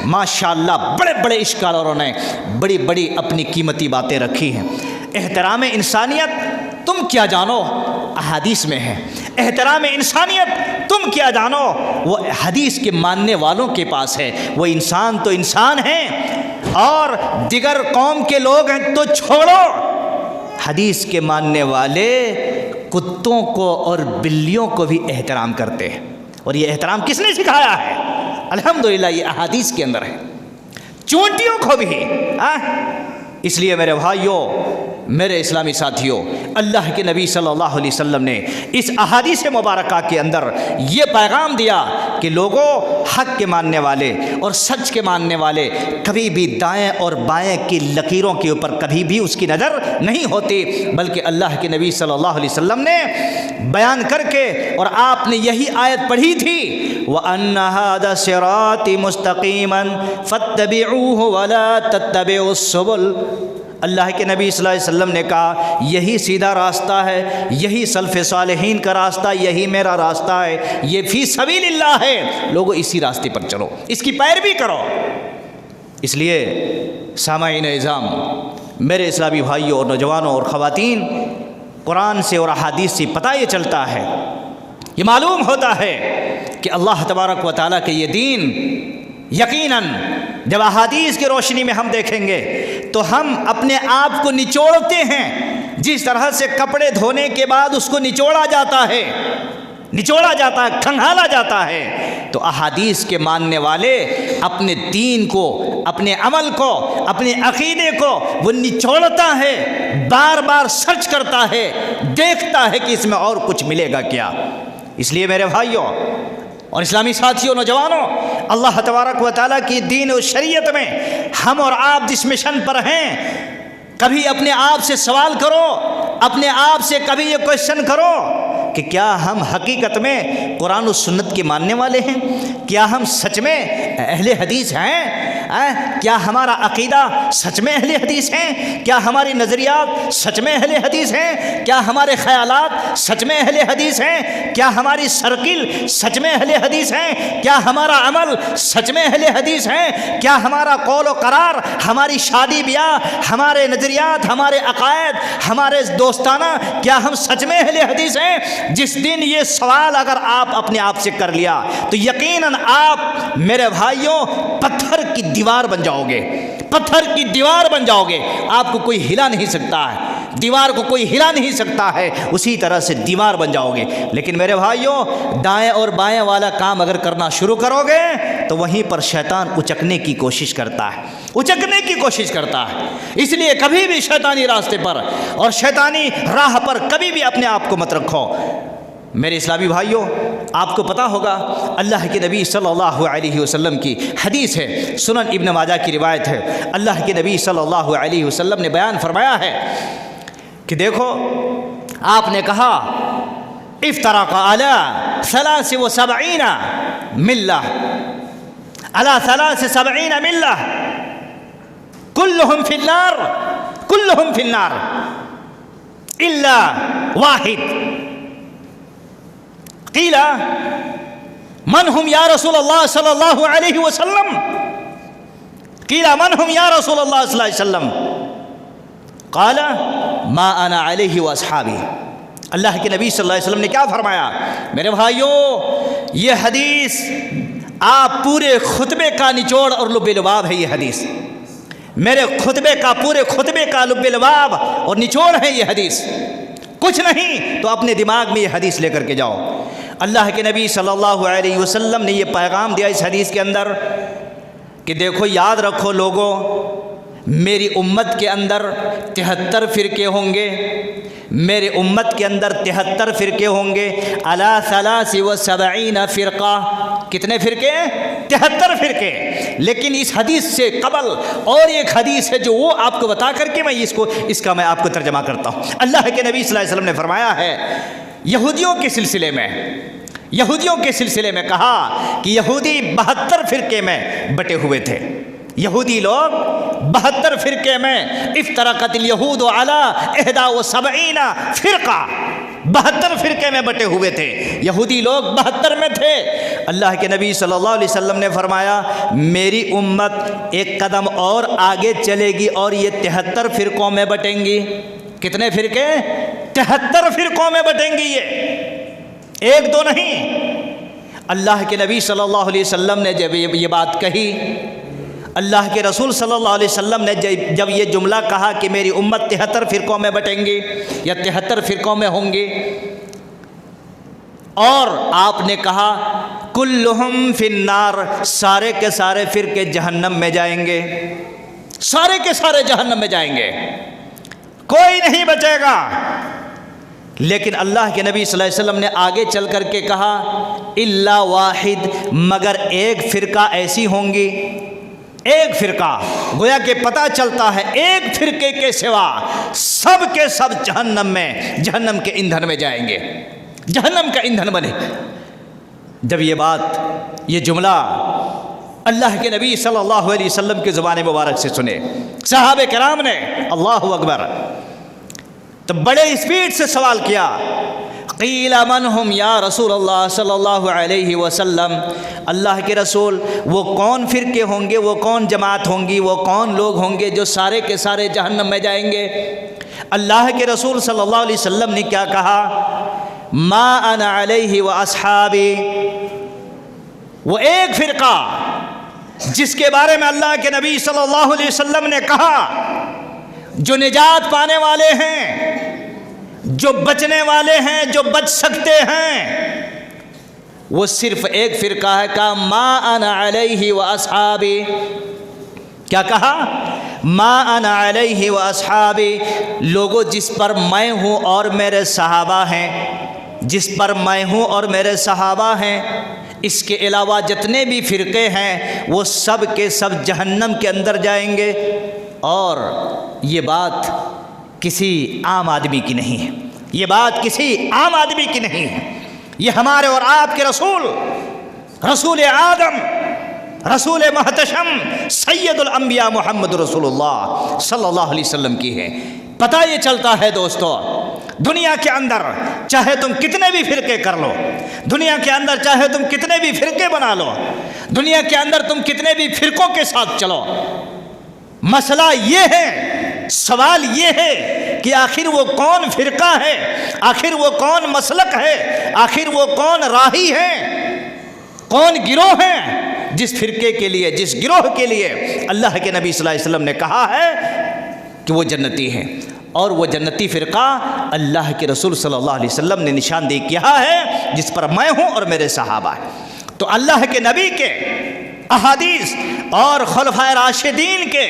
ماشاءاللہ بڑے بڑے اشکالوں نے بڑی بڑی اپنی قیمتی باتیں رکھی ہیں۔ احترام انسانیت تم کیا جانو احادیث میں ہے، احترام انسانیت تم کیا جانو وہ حدیث کے ماننے والوں کے پاس ہے۔ وہ انسان تو انسان ہیں اور دیگر قوم کے لوگ ہیں تو چھوڑو، حدیث کے ماننے والے کتوں کو اور بلیوں کو بھی احترام کرتے ہیں۔ اور یہ احترام کس نے سکھایا ہے؟ الحمدللہ یہ احادیث کے اندر ہے، چونٹیوں کو بھی۔ اس لیے میرے بھائیوں، میرے اسلامی ساتھیوں، اللہ کے نبی صلی اللہ علیہ وسلم نے اس احادیث مبارکہ کے اندر یہ پیغام دیا کہ لوگوں، حق کے ماننے والے اور سچ کے ماننے والے کبھی بھی دائیں اور بائیں کی لکیروں کے اوپر کبھی بھی اس کی نظر نہیں ہوتی، بلکہ اللہ کے نبی صلی اللہ علیہ وسلم نے بیان کر کے، اور آپ نے یہی آیت پڑھی تھی، وَأَنَّ هَذَا صِرَاطِ مُسْتَقِيمًا فَاتَّبِعُوهُ وَلَا تَتَّبِعُوا السُّبُلَ۔ اللہ کے نبی صلی اللہ علیہ وسلم نے کہا یہی سیدھا راستہ ہے، یہی سلف صالحین کا راستہ، یہی میرا راستہ ہے، یہ فی سبیل اللہ ہے، لوگوں اسی راستے پر چلو، اس کی پیروی کرو۔ اس لیے سامعین اعظام، میرے اسلامی بھائیوں اور نوجوانوں اور خواتین، قرآن سے اور احادیث سے پتہ یہ چلتا ہے، یہ معلوم ہوتا ہے کہ اللہ تبارک و تعالیٰ کے یہ دین یقیناً جب احادیث کی روشنی میں ہم دیکھیں گے تو ہم اپنے آپ کو نچوڑتے ہیں، جس طرح سے کپڑے دھونے کے بعد اس کو نچوڑا جاتا ہے، کھنگالا جاتا ہے، تو احادیث کے ماننے والے اپنے دین کو، اپنے عمل کو، اپنے عقیدے کو وہ نچوڑتا ہے، بار بار سرچ کرتا ہے، دیکھتا ہے کہ اس میں اور کچھ ملے گا کیا۔ اس لیے میرے بھائیوں اور اسلامی ساتھیوں، نوجوانوں، اللہ تبارک و تعالیٰ کی دین و شریعت میں ہم اور آپ جس مشن پر ہیں، کبھی اپنے آپ سے سوال کرو، اپنے آپ سے کبھی یہ کوشچن کرو کہ کیا ہم حقیقت میں قرآن و سنت کے ماننے والے ہیں؟ کیا ہم سچ میں اہل حدیث ہیں؟ کیا ہمارا عقیدہ سچ میں اہل حدیث ہیں؟ کیا ہماری نظریات سچ میں اہل حدیث ہیں؟ کیا ہمارے خیالات سچ میں اہل حدیث ہیں؟ کیا ہماری سرکل سچ میں اہل حدیث ہیں؟ کیا ہمارا عمل سچ میں اہل حدیث ہیں؟ کیا ہمارا قول و قرار، ہماری شادی بیاہ، ہمارے نظریات، ہمارے عقائد، ہمارے دوستانہ، کیا ہم سچ میں اہل حدیث ہیں؟ جس دن یہ سوال اگر آپ اپنے آپ سے کر لیا تو یقیناً آپ میرے بھائیوں پتھر کی دیوار بن جاؤ گے، پتھر کی دیوار بن جاؤ گے، آپ کو کوئی ہلا نہیں سکتا ہے، دیوار کو کوئی ہلا نہیں سکتا ہے، اسی طرح سے دیوار بن جاؤ گے۔ لیکن میرے بھائیوں، دائیں اور بائیں والا کام اگر کرنا شروع کرو گے تو وہیں پر شیطان اچکنے کی کوشش کرتا ہے، اچکنے کی کوشش کرتا ہے۔ اس لیے کبھی بھی شیطانی راستے پر اور شیطانی راہ پر کبھی بھی اپنے آپ کو مت رکھو۔ میرے اسلامی بھائیوں، آپ کو پتہ ہوگا اللہ کے نبی صلی اللہ علیہ وسلم کی حدیث ہے، سنن ابن ماجہ کی روایت ہے، اللہ کے نبی صلی اللہ علیہ وسلم نے بیان فرمایا ہے کہ دیکھو، آپ نے کہا افترق علی 73 ملہ، علی 73 ملہ، کلہم فی النار، کلہم فی النار الا واحد۔ قیل من هم یا رسول اللہ صلی اللہ علیہ وسلم؟ قیل من هم یا رسول اللہ صلی اللہ علیہ وسلم؟ قال ما انا علیہ واصحابی۔ اللہ کے نبی صلی اللہ علیہ وسلم نے کیا فرمایا؟ میرے بھائیوں، یہ حدیث آپ پورے خطبے کا نچوڑ اور لب لباب ہے۔ یہ حدیث میرے خطبے کا، پورے خطبے کا لب لباب اور نچوڑ ہے یہ حدیث، کچھ نہیں تو اپنے دماغ میں یہ حدیث لے کر کے جاؤ۔ اللہ کے نبی صلی اللہ علیہ وسلم نے یہ پیغام دیا اس حدیث کے اندر کہ دیکھو، یاد رکھو لوگوں، میری امت کے اندر 73 فرقے ہوں گے، میرے امت کے اندر 73 فرقے ہوں گے، علی 73 فرقہ۔ کتنے فرقے؟ 73 فرقے۔ لیکن اس حدیث سے قبل اور ایک حدیث ہے جو وہ آپ کو بتا کر کے میں اس کا میں آپ کو ترجمہ کرتا ہوں۔ اللہ کے نبی صلی اللہ علیہ وسلم نے فرمایا ہے، یہودیوں کے سلسلے میں کہا کہ یہودی 72 فرقے میں بٹے ہوئے تھے، یہودی لوگ 72 فرقے میں، افترقت الیہود علی 71 فرقہ، 72 فرقے میں بٹے ہوئے تھے، یہودی لوگ 72 میں تھے۔ اللہ کے نبی صلی اللہ علیہ وسلم نے فرمایا میری امت ایک قدم اور آگے چلے گی اور یہ 73 فرقوں میں بٹیں گی۔ کتنے فرقے؟ 73 فرقوں میں بٹیں گی، یہ ایک دو نہیں۔ اللہ کے نبی صلی اللہ علیہ وسلم نے جب یہ بات کہی، اللہ کے رسول صلی اللہ علیہ وسلم نے جب یہ جملہ کہا کہ میری امت 73 فرقوں میں بٹیں گی یا 73 فرقوں میں ہوں گی، اور آپ نے کہا کلہم فی النار، سارے کے سارے فرقے جہنم میں جائیں گے، سارے کے سارے جہنم میں جائیں گے، کوئی نہیں بچے گا۔ لیکن اللہ کے نبی صلی اللہ علیہ وسلم نے آگے چل کر کے کہا الا واحد، مگر ایک فرقہ ایسی ہوں گی، ایک فرقہ، گویا کہ پتہ چلتا ہے ایک فرقے کے سوا سب کے سب جہنم میں، جہنم کے ایندھن میں جائیں گے، جہنم کا ایندھن بنے۔ جب یہ بات، یہ جملہ اللہ کے نبی صلی اللہ علیہ وسلم کی زبان مبارک سے سنے صحابہ کرام نے، اللہ اکبر، تو بڑے اسپیڈ سے سوال کیا، قیل من ہم یا رسول اللہ صلی اللہ علیہ وسلم، اللہ کے رسول وہ کون فرقے ہوں گے، وہ کون جماعت ہوں گی، وہ کون لوگ ہوں گے جو سارے کے سارے جہنم میں جائیں گے؟ اللہ کے رسول صلی اللہ علیہ وسلم نے کیا کہا؟ ما انا علیہ واصحابی، وہ ایک فرقہ جس کے بارے میں اللہ کے نبی صلی اللہ علیہ وسلم نے کہا جو نجات پانے والے ہیں، جو بچنے والے ہیں، جو بچ سکتے ہیں، وہ صرف ایک فرقہ ہے، کہا ما انا علیہ واصحابی۔ کیا کہا؟ ما انا علیہ واصحابی، لوگوں جس پر میں ہوں اور میرے صحابہ ہیں، جس پر میں ہوں اور میرے صحابہ ہیں، اس کے علاوہ جتنے بھی فرقے ہیں وہ سب کے سب جہنم کے اندر جائیں گے۔ اور یہ بات کسی عام آدمی کی نہیں ہے، یہ بات کسی عام آدمی کی نہیں ہے، یہ ہمارے اور آپ کے رسول، رسول آدم، رسول محتشم، سید الانبیاء محمد رسول اللہ صلی اللہ علیہ وسلم کی ہے۔ پتہ یہ چلتا ہے دوستو، دنیا کے اندر چاہے تم کتنے بھی فرقے کر لو، دنیا کے اندر چاہے تم کتنے بھی فرقے بنا لو، دنیا کے اندر تم کتنے بھی فرقوں کے ساتھ چلو، مسئلہ یہ ہے، سوال یہ ہے کہ آخر وہ کون فرقہ ہے، آخر وہ کون مسلک ہے، آخر وہ کون راہی ہے، کون گروہ ہے جس فرقے کے لیے، جس گروہ کے لیے اللہ کے نبی صلی اللہ علیہ وسلم نے کہا ہے کہ وہ جنتی ہیں۔ اور وہ جنتی فرقہ اللہ کے رسول صلی اللہ علیہ وسلم نے نشاندہی کیا ہے جس پر میں ہوں اور میرے صحابہ ہیں۔ تو اللہ کے نبی کے احادیث اور خلفائے راشدین کے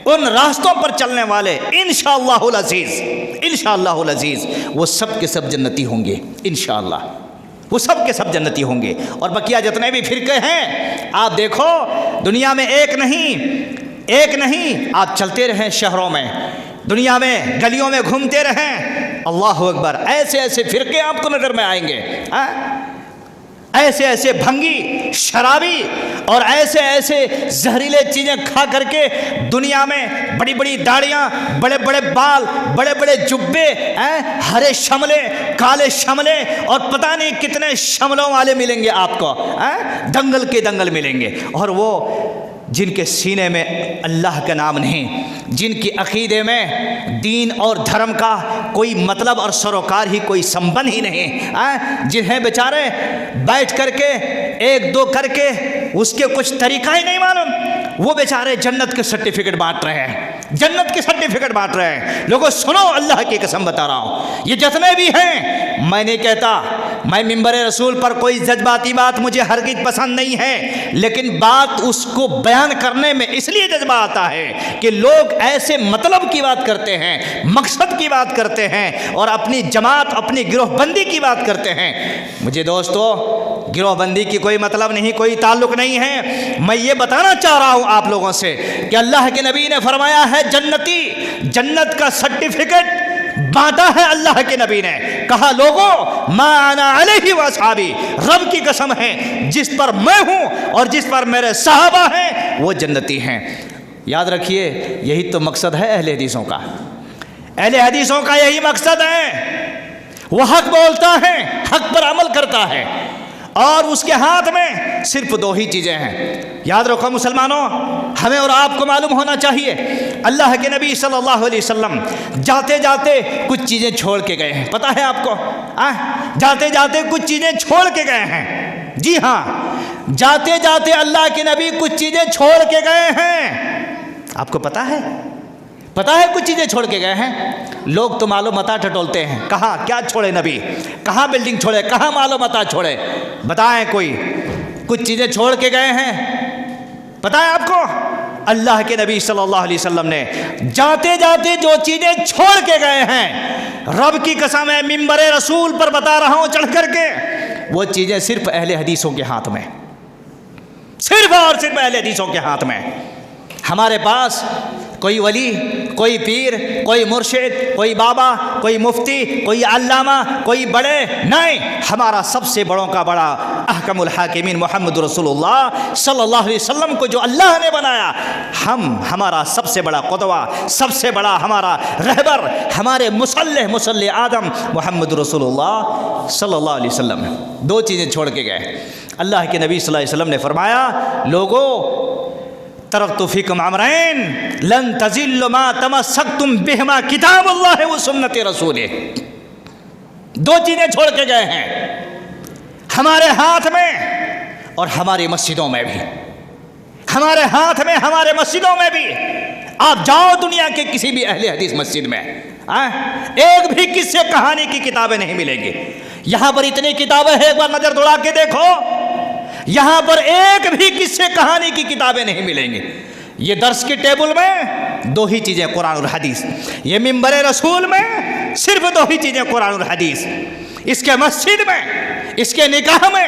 ان راستوں پر چلنے والے انشاءاللہ العزیز، انشاءاللہ العزیز وہ سب کے سب جنتی ہوں گے، انشاءاللہ وہ سب کے سب جنتی ہوں گے۔ اور بقیہ جتنے بھی فرقے ہیں، آپ دیکھو دنیا میں ایک نہیں، آپ چلتے رہیں شہروں میں، دنیا میں گلیوں میں گھومتے رہیں، اللہ اکبر، ایسے ایسے فرقے آپ کو نظر میں آئیں گے، ایسے ایسے بھنگی، شرابی اور ایسے ایسے زہریلے چیزیں کھا کر کے دنیا میں بڑی بڑی داڑیاں، بڑے بڑے بال، بڑے بڑے جبے، ہرے شملے، کالے شملے اور پتہ نہیں کتنے شملوں والے ملیں گے آپ کو، دنگل کے دنگل ملیں گے، اور وہ جن کے سینے میں اللہ کا نام نہیں، جن کی عقیدے میں دین اور دھرم کا کوئی مطلب اور سروکار ہی کوئی سمبند ہی نہیں، جنہیں بیچارے بیٹھ کر کے ایک دو کر کے اس کے کچھ طریقہ ہی نہیں معلوم، وہ بیچارے جنت کے سرٹیفکیٹ بانٹ رہے ہیں، جنت کے سرٹیفکیٹ بانٹ رہے ہیں۔ لوگوں سنو، اللہ کی قسم بتا رہا ہوں، یہ جتنے بھی ہیں، میں نہیں کہتا، میں منبر رسول پر کوئی جذباتی بات مجھے ہرگز پسند نہیں ہے، لیکن بات اس کو بیان کرنے میں اس لیے جذبہ آتا ہے کہ لوگ ایسے مطلب کی بات کرتے ہیں، مقصد کی بات کرتے ہیں اور اپنی جماعت، اپنی گروہ بندی کی بات کرتے ہیں۔ مجھے دوستو گروہ بندی کی کوئی مطلب نہیں، کوئی تعلق نہیں ہے، میں یہ بتانا چاہ رہا ہوں آپ لوگوں سے کہ اللہ کے نبی نے فرمایا ہے جنتی، جنت کا سرٹیفکیٹ بانٹا ہے اللہ کے نبی نے، کہا لوگوں ما انا علیہ واصحابی، رب کی قسم ہے جس پر میں ہوں اور جس پر میرے صحابہ ہیں وہ جنتی ہیں۔ یاد رکھیے یہی تو مقصد ہے اہل حدیثوں کا، اہل حدیثوں کا یہی مقصد ہے، وہ حق بولتا ہے، حق پر عمل کرتا ہے اور اس کے ہاتھ میں صرف دو ہی چیزیں ہیں۔ یاد رکھو مسلمانوں، ہمیں اور آپ کو معلوم ہونا چاہیے، اللہ کے نبی صلی اللہ علیہ وسلم جاتے جاتے کچھ چیزیں چھوڑ کے گئے ہیں، پتہ ہے آپ کو؟ جاتے جاتے کچھ چیزیں چھوڑ کے گئے ہیں۔ جی ہاں، جاتے جاتے اللہ کے نبی کچھ چیزیں چھوڑ کے گئے ہیں۔ آپ کو پتہ ہے؟ پتہ ہے کچھ چیزیں چھوڑ کے گئے ہیں؟ لوگ تو مال و متاع ٹٹولتے ہیں، کہاں کیا چھوڑے نبی، کہاں بلڈنگ چھوڑے، کہاں مال و متاع چھوڑے؟ بتائیں کوئی کچھ چیزیں چھوڑ کے گئے ہیں؟ پتہ ہے آپ کو؟ اللہ کے نبی صلی اللہ علیہ وسلم نے جاتے جاتے جو چیزیں چھوڑ کے گئے ہیں، رب کی قسم ہے منبر رسول پر بتا رہا ہوں چڑھ کر کے، وہ چیزیں صرف اہل حدیثوں کے ہاتھ میں، صرف اور صرف اہل حدیثوں کے ہاتھ میں۔ ہمارے پاس کوئی ولی، کوئی پیر، کوئی مرشد، کوئی بابا، کوئی مفتی، کوئی علامہ، کوئی بڑے نہیں، ہمارا سب سے بڑوں کا بڑا احکم الحاکمین محمد رسول اللہ صلی اللہ علیہ وسلم کو جو اللہ نے بنایا، ہمارا سب سے بڑا قدوہ، سب سے بڑا ہمارا رہبر، ہمارے مصلح آدم محمد رسول اللہ صلی اللہ علیہ وسلم دو چیزیں چھوڑ کے گئے۔ اللہ کے نبی صلی اللہ علیہ وسلم نے فرمایا، لوگوں ترکت فیکم امرین لن تضلوا ما تمسکتم بہما کتاب اللہ و سنت رسولہ۔ دو چیزیں چھوڑ کے گئے ہیں ہمارے ہاتھ میں اور ہماری مسجدوں میں بھی، ہمارے ہاتھ میں، ہمارے مسجدوں میں بھی۔ آپ جاؤ دنیا کے کسی بھی اہل حدیث مسجد میں، ایک بھی قصے کہانی کی کتابیں نہیں ملیں گی۔ یہاں پر اتنی کتابیں ہیں، ایک بار نظر دوڑا کے دیکھو، یہاں پر ایک بھی قصے کہانی کی کتابیں نہیں ملیں گی۔ یہ درس کے ٹیبل میں دو ہی چیزیں قرآن اور حدیث، یہ منبر رسول میں صرف دو ہی چیزیں قرآن اور حدیث، اس کے مسجد میں، اس کے نکاح میں،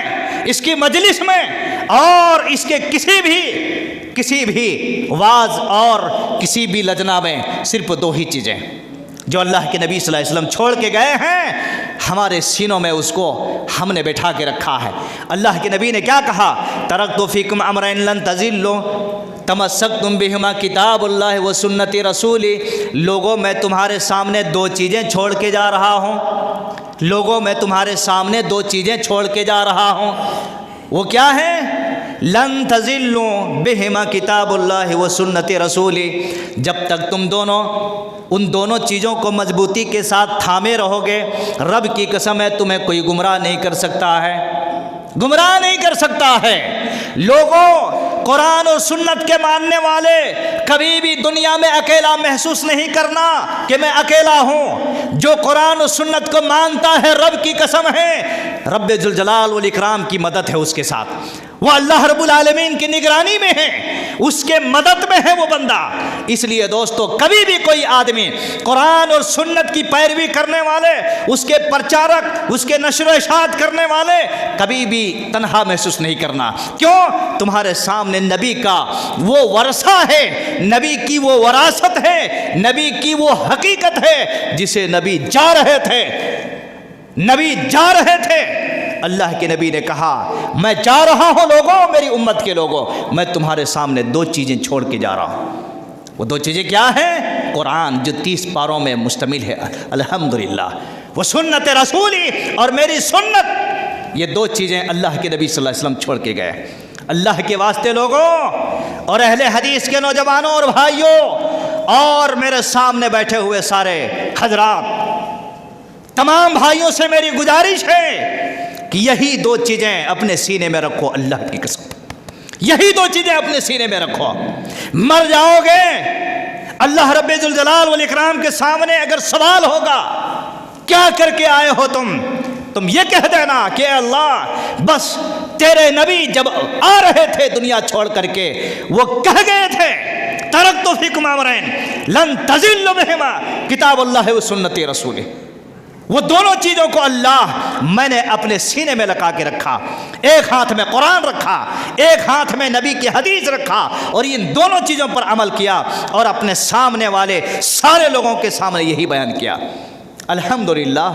اس کی مجلس میں، اور اس کے کسی بھی واعظ اور کسی بھی لجنہ میں صرف دو ہی چیزیں جو اللہ کے نبی صلی اللہ علیہ وسلم چھوڑ کے گئے ہیں، ہمارے سینوں میں اس کو ہم نے بٹھا کے رکھا ہے۔ اللہ کے نبی نے کیا کہا؟ ترکت فیکم امرین لن تضلوا تمسکتم بہما کتاب اللہ و سنت رسولی۔ لوگوں میں تمہارے سامنے دو چیزیں چھوڑ کے جا رہا ہوں، لوگوں میں تمہارے سامنے دو چیزیں چھوڑ کے جا رہا ہوں، وہ کیا ہے؟ لن تضلوا بہما کتاب اللہ و سنت رسولی۔ جب تک تم دونوں ان دونوں چیزوں کو مضبوطی کے ساتھ تھامے رہو گے، رب کی قسم ہے تمہیں کوئی گمراہ نہیں کر سکتا ہے، گمراہ نہیں کر سکتا ہے۔ لوگوں، قرآن اور سنت کے ماننے والے کبھی بھی دنیا میں اکیلا محسوس نہیں کرنا کہ میں اکیلا ہوں۔ جو قرآن اور سنت کو مانتا ہے، رب کی قسم ہے رب ذوالجلال والاکرام کی مدد ہے اس کے ساتھ، وہ اللہ رب العالمین کی نگرانی میں ہے، اس کے مدد میں ہے وہ بندہ۔ اس لیے دوستو، کبھی بھی کوئی آدمی قرآن اور سنت کی پیروی کرنے والے، اس کے پرچارک، اس کے نشر و اشاعت کرنے والے کبھی بھی تنہا محسوس نہیں کرنا۔ کیوں؟ تمہارے سامنے نبی کا وہ ورثہ ہے، نبی کی وہ وراثت ہے، نبی کی وہ حقیقت ہے جسے نبی جا رہے تھے، نبی جا رہے تھے۔ اللہ کے نبی نے کہا، میں جا رہا ہوں لوگوں، میری امت کے لوگوں، میں تمہارے سامنے دو چیزیں چھوڑ کے جا رہا ہوں۔ وہ دو چیزیں کیا ہیں؟ قرآن جو 30 پاروں میں مشتمل ہے، الحمدللہ، وہ سنت رسولی اور میری سنت، یہ دو چیزیں اللہ کے نبی صلی اللہ علیہ وسلم چھوڑ کے گئے۔ اللہ کے واسطے لوگوں اور اہل حدیث کے نوجوانوں اور بھائیوں اور میرے سامنے بیٹھے ہوئے سارے حضرات، تمام بھائیوں سے میری گزارش ہے کہ یہی دو چیزیں اپنے سینے میں رکھو، اللہ کی قسم، یہی دو چیزیں اپنے سینے میں رکھو۔ مر جاؤ گے، اللہ رب ذوالجلال والاکرام کے سامنے اگر سوال ہوگا، کیا کر کے آئے ہو تم یہ کہہ دینا کہ اے اللہ، بس تیرے نبی جب آ رہے تھے دنیا چھوڑ کر کے، وہ کہہ گئے تھے ترکت فیکم امرین لن تضلوا بہما کتاب اللہ و سنت رسولہ۔ وہ دونوں چیزوں کو اللہ میں نے اپنے سینے میں لگا کے رکھا، ایک ہاتھ میں قرآن رکھا، ایک ہاتھ میں نبی کی حدیث رکھا، اور ان دونوں چیزوں پر عمل کیا اور اپنے سامنے والے سارے لوگوں کے سامنے یہی بیان کیا۔ الحمدللہ،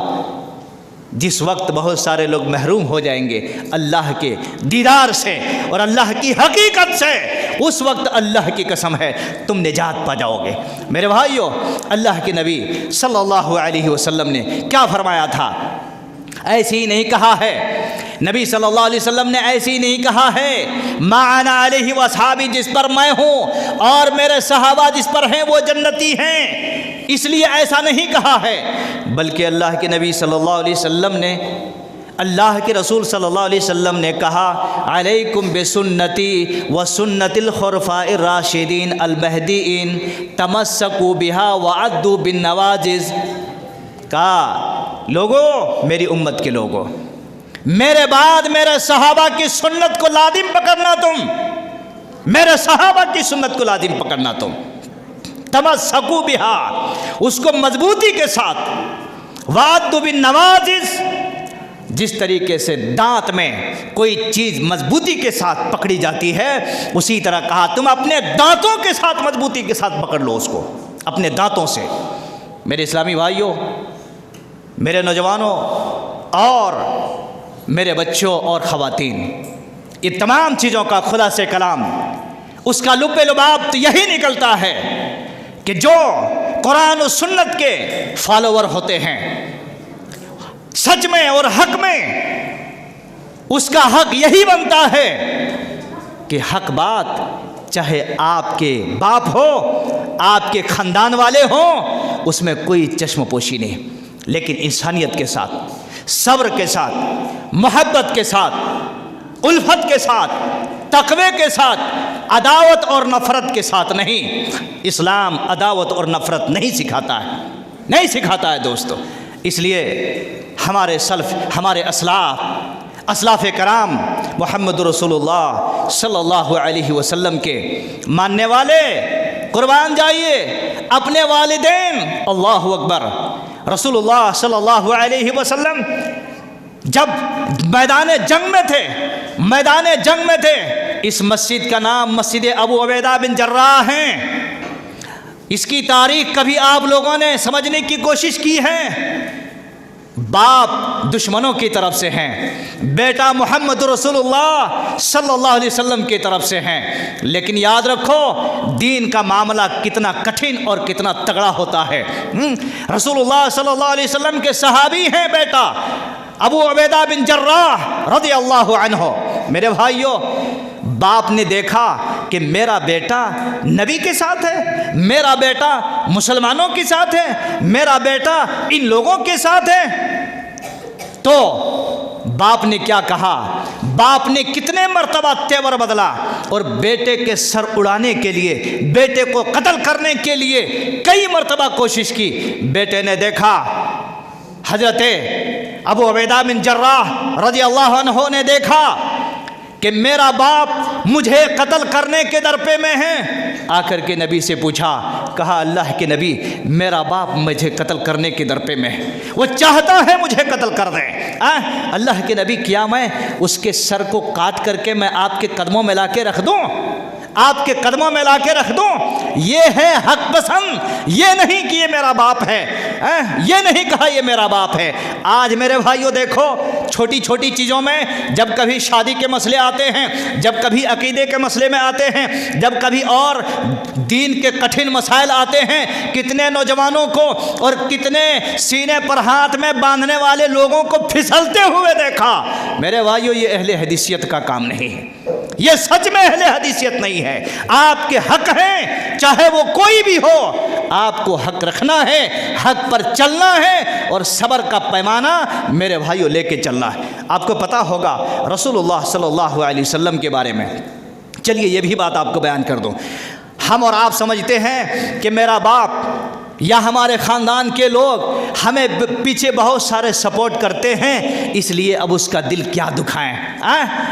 جس وقت بہت سارے لوگ محروم ہو جائیں گے اللہ کے دیدار سے اور اللہ کی حقیقت سے، اس وقت اللہ کی قسم ہے تم نجات پا جاؤ گے۔ میرے بھائیوں، اللہ کے نبی صلی اللہ علیہ وسلم نے کیا فرمایا تھا؟ ایسے ہی نہیں کہا ہے نبی صلی اللہ علیہ وسلم نے ایسے ہی نہیں کہا ہے ما انا علیہ واصحابی، جس پر میں ہوں اور میرے صحابہ جس پر ہیں وہ جنتی ہیں، اس لیے ایسا نہیں کہا ہے، بلکہ اللہ کے نبی صلی اللہ علیہ وسلم نے، اللہ کے رسول صلی اللہ علیہ وسلم نے کہا علیکم بسنتی و سنت الخلفاء الراشدین المہدیین تمسکوا بہا وعضوا بالنواجذ۔ کہا لوگوں، میری امت کے لوگوں، میرے بعد میرے صحابہ کی سنت کو لازم پکڑنا، تم میرے صحابہ کی سنت کو لازم پکڑنا، تم تمسکوا بہا، اس کو مضبوطی کے ساتھ، وعضوا بالنواجذ، جس طریقے سے دانت میں کوئی چیز مضبوطی کے ساتھ پکڑی جاتی ہے، اسی طرح کہا تم اپنے دانتوں کے ساتھ مضبوطی کے ساتھ پکڑ لو اس کو، اپنے دانتوں سے۔ میرے اسلامی بھائیوں، میرے نوجوانوں اور میرے بچوں اور خواتین، یہ تمام چیزوں کا خلاصہ کلام، اس کا لب لباب تو یہی نکلتا ہے کہ جو قرآن و سنت کے فالوور ہوتے ہیں، سچ میں اور حق میں، اس کا حق یہی بنتا ہے کہ حق بات چاہے آپ کے باپ ہو، آپ کے خاندان والے ہوں، اس میں کوئی چشم پوشی نہیں، لیکن انسانیت کے ساتھ، صبر کے ساتھ، محبت کے ساتھ، الفت کے ساتھ، تقوی کے ساتھ، عداوت اور نفرت کے ساتھ نہیں۔ اسلام عداوت اور نفرت نہیں سکھاتا ہے، نہیں سکھاتا ہے دوستو۔ اس لیے ہمارے سلف، ہمارے اسلاف کرام محمد رسول اللہ صلی اللہ علیہ وسلم کے ماننے والے، قربان جائیے اپنے والدین، اللہ اکبر۔ رسول اللہ صلی اللہ علیہ وسلم جب میدان جنگ میں تھے، اس مسجد کا نام مسجد ابو عبیدہ بن جراح ہے۔ اس کی تاریخ کبھی آپ لوگوں نے سمجھنے کی کوشش کی ہے؟ باپ دشمنوں کی طرف سے ہیں، بیٹا محمد رسول اللہ صلی اللہ علیہ وسلم کی طرف سے ہیں، لیکن یاد رکھو دین کا معاملہ کتنا کٹھن اور کتنا تگڑا ہوتا ہے۔ رسول اللہ صلی اللہ علیہ وسلم کے صحابی ہیں بیٹا ابو عبیدہ بن جراح رضی اللہ عنہ۔ میرے بھائیوں، باپ نے دیکھا کہ میرا بیٹا نبی کے ساتھ ہے، میرا بیٹا مسلمانوں کے ساتھ ہے، میرا بیٹا ان لوگوں کے ساتھ ہے، تو باپ نے کیا کہا؟ باپ نے کتنے مرتبہ تیور بدلا اور بیٹے کے سر اڑانے کے لیے، بیٹے کو قتل کرنے کے لیے کئی مرتبہ کوشش کی۔ بیٹے نے دیکھا، حضرت ابو عبیدہ بن جراح رضی اللہ عنہ نے دیکھا کہ میرا باپ مجھے قتل کرنے کے درپے میں ہے، آ کر کے نبی سے پوچھا، کہا اللہ کے نبی میرا باپ مجھے قتل کرنے کے درپے میں ہے، وہ چاہتا ہے مجھے قتل کر دیں۔ اللہ کے نبی کیا میں اس کے سر کو کاٹ کر کے میں آپ کے قدموں میں لا کے رکھ دوں؟ آپ کے قدموں میں لا کے رکھ دوں؟ یہ ہے حق پسند، یہ نہیں کہ یہ میرا باپ ہے، یہ نہیں کہا یہ میرا باپ ہے۔ آج میرے بھائیوں دیکھو، چھوٹی چھوٹی چیزوں میں جب کبھی شادی کے مسئلے آتے ہیں، جب کبھی عقیدے کے مسئلے میں آتے ہیں، جب کبھی اور دین کے کٹھن مسائل آتے ہیں، کتنے نوجوانوں کو اور کتنے سینے پر ہاتھ میں باندھنے والے لوگوں کو پھسلتے ہوئے دیکھا۔ میرے بھائیوں، یہ اہل حدیثیت کا کام نہیں ہے، یہ سچ میں اہل حدیثیت نہیں ہے۔ آپ کے حق ہیں، چاہے وہ کوئی بھی ہو، آپ کو حق رکھنا ہے، حق پر چلنا ہے اور صبر کا پیمانہ میرے بھائیوں لے کے چلنا ہے۔ آپ کو پتہ ہوگا رسول اللہ صلی اللہ علیہ وسلم کے بارے میں، چلیے یہ بھی بات آپ کو بیان کر دوں۔ ہم اور آپ سمجھتے ہیں کہ میرا باپ یا ہمارے خاندان کے لوگ ہمیں پیچھے بہت سارے سپورٹ کرتے ہیں، اس لیے اب اس کا دل کیا دکھائیں۔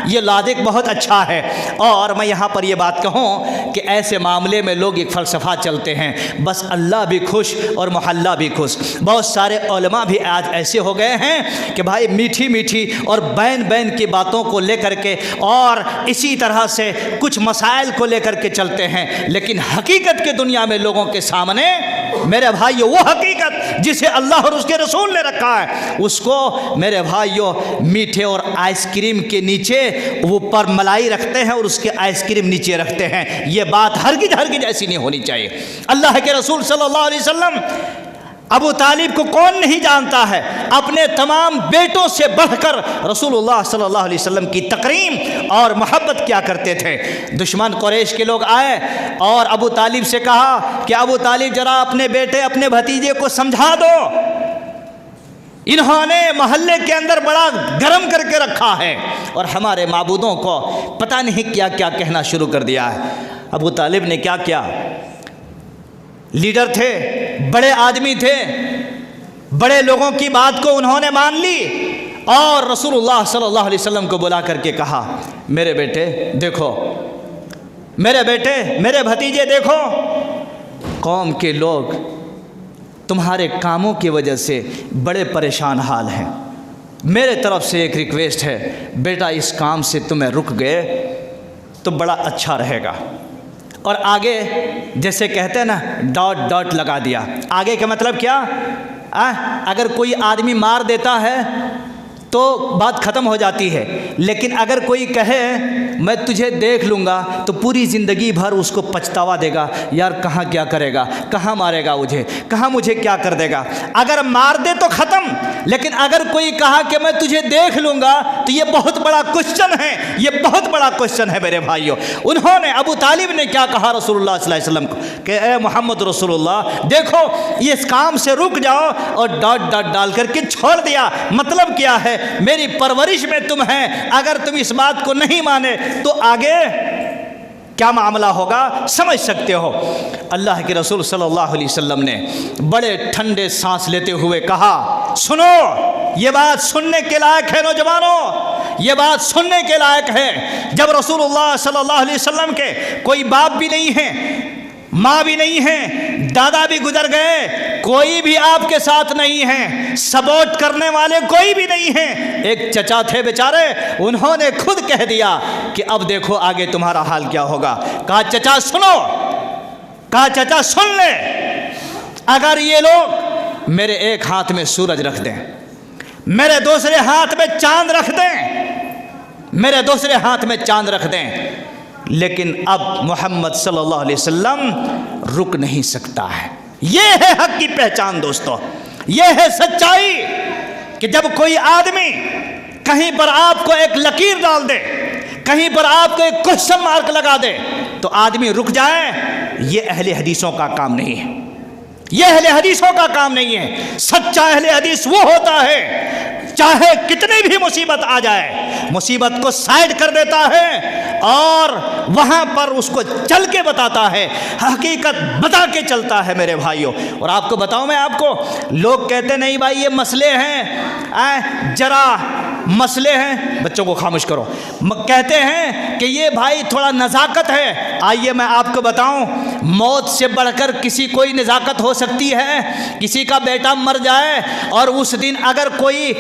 یہ لاجک بہت اچھا ہے، اور میں یہاں پر یہ بات کہوں کہ ایسے معاملے میں لوگ ایک فلسفہ چلتے ہیں، بس اللہ بھی خوش اور محلہ بھی خوش۔ بہت سارے علماء بھی آج ایسے ہو گئے ہیں کہ بھائی میٹھی میٹھی اور بین بین کی باتوں کو لے کر کے اور اسی طرح سے کچھ مسائل کو لے کر کے چلتے ہیں، لیکن حقیقت کی دنیا میں لوگوں کے سامنے میرے بھائیوں وہ حقیقت جسے اللہ اور اس کے رسول نے رکھا ہے، اس کو میرے بھائیوں میٹھے اور آئس کریم کے نیچے وہ پر ملائی رکھتے ہیں اور اس کے آئس کریم نیچے رکھتے ہیں۔ یہ بات ہرگز ایسی نہیں ہونی چاہیے۔ اللہ کے رسول صلی اللہ علیہ وسلم ابو طالب کو کون نہیں جانتا ہے؟ اپنے تمام بیٹوں سے بڑھ کر رسول اللہ صلی اللہ علیہ وسلم کی تکریم اور محبت کیا کرتے تھے۔ دشمن قریش کے لوگ آئے اور ابو طالب سے کہا کہ ابو طالب ذرا اپنے بیٹے اپنے بھتیجے کو سمجھا دو، انہوں نے محلے کے اندر بڑا گرم کر کے رکھا ہے اور ہمارے معبودوں کو پتہ نہیں کیا کیا کہنا شروع کر دیا ہے۔ ابو طالب نے کیا کیا؟ لیڈر تھے، بڑے آدمی تھے، بڑے لوگوں کی بات کو انہوں نے مان لی اور رسول اللہ صلی اللہ علیہ وسلم کو بلا کر کے کہا، میرے بیٹے دیکھو، میرے بیٹے، میرے بھتیجے دیکھو، قوم کے لوگ تمہارے کاموں کی وجہ سے بڑے پریشان حال ہیں، میرے طرف سے ایک ریکویسٹ ہے، بیٹا اس کام سے تمہیں رک گئے تو بڑا اچھا رہے گا۔ اور آگے جیسے کہتے ہیں نا ڈاٹ ڈاٹ لگا دیا۔ آگے کا مطلب کیا؟ اگر کوئی آدمی مار دیتا ہے تو بات ختم ہو جاتی ہے، لیکن اگر کوئی کہے میں تجھے دیکھ لوں گا تو پوری زندگی بھر اس کو پچھتاوا دے گا، یار کہاں کیا کرے گا، کہاں مارے گا مجھے، کہاں مجھے کیا کر دے گا۔ اگر مار دے تو ختم، لیکن اگر کوئی کہا کہ میں تجھے دیکھ لوں گا تو یہ بہت بڑا کوشچن ہے، یہ بہت بڑا کوشچن ہے میرے بھائیوں۔ انہوں نے ابو طالب نے کیا کہا رسول اللہ صلی اللہ علیہ وسلم کو کہ اے محمد رسول اللہ دیکھو اس کام سے رک جاؤ، اور ڈاٹ ڈاٹ ڈال کر کے چھوڑ دیا۔ مطلب کیا ہے؟ میری پرورش میں تم ہیں، اگر تم اس بات کو نہیں مانے تو آگے کیا معاملہ ہوگا سمجھ سکتے ہو۔ اللہ کے رسول صلی اللہ علیہ وسلم نے بڑے ٹھنڈے سانس لیتے ہوئے کہا، سنو، یہ بات سننے کے لائق ہے نوجوانوں، یہ بات سننے کے لائق ہے۔ جب رسول اللہ صلی اللہ علیہ وسلم کے کوئی باپ بھی نہیں ہیں، ماں بھی نہیں ہیں، دادا بھی گزر گئے، کوئی بھی آپ کے ساتھ نہیں ہے، سپورٹ کرنے والے کوئی بھی نہیں ہیں، ایک چچا تھے بیچارے، انہوں نے خود کہہ دیا کہ اب دیکھو آگے تمہارا حال کیا ہوگا۔ کہا چچا سنو، کہا چچا سن لے، اگر یہ لوگ میرے ایک ہاتھ میں سورج رکھ دیں، میرے دوسرے ہاتھ میں چاند رکھ دیں، میرے دوسرے ہاتھ میں چاند رکھ دیں، لیکن اب محمد صلی اللہ علیہ وسلم رک نہیں سکتا ہے۔ یہ ہے حق کی پہچان دوستو، یہ ہے سچائی کہ جب کوئی آدمی کہیں پر آپ کو ایک لکیر ڈال دے، کہیں پر آپ کو ایک کوسچن مارک لگا دے تو آدمی رک جائے، یہ اہل حدیثوں کا کام نہیں ہے، یہ اہل حدیثوں کا کام نہیں ہے۔ سچا اہل حدیث وہ ہوتا ہے چاہے کتنی بھی مصیبت آ جائے، مصیبت کو سائڈ کر دیتا ہے اور وہاں پر اس کو چل کے بتاتا ہے، حقیقت بتا کے چلتا ہے میرے بھائیوں۔ اور آپ کو بتاؤں میں آپ کو، لوگ کہتے نہیں بھائی یہ مسئلے ہیں، ذرا مسئلے ہیں، بچوں کو خاموش کرو، کہتے ہیں کہ یہ بھائی تھوڑا نزاکت ہے۔ آئیے میں آپ کو بتاؤں، موت سے بڑھ کر کسی کوئی نزاکت ہو سکتی ہے؟ کسی کا بیٹا مر جائے اور اس دن اگر کوئی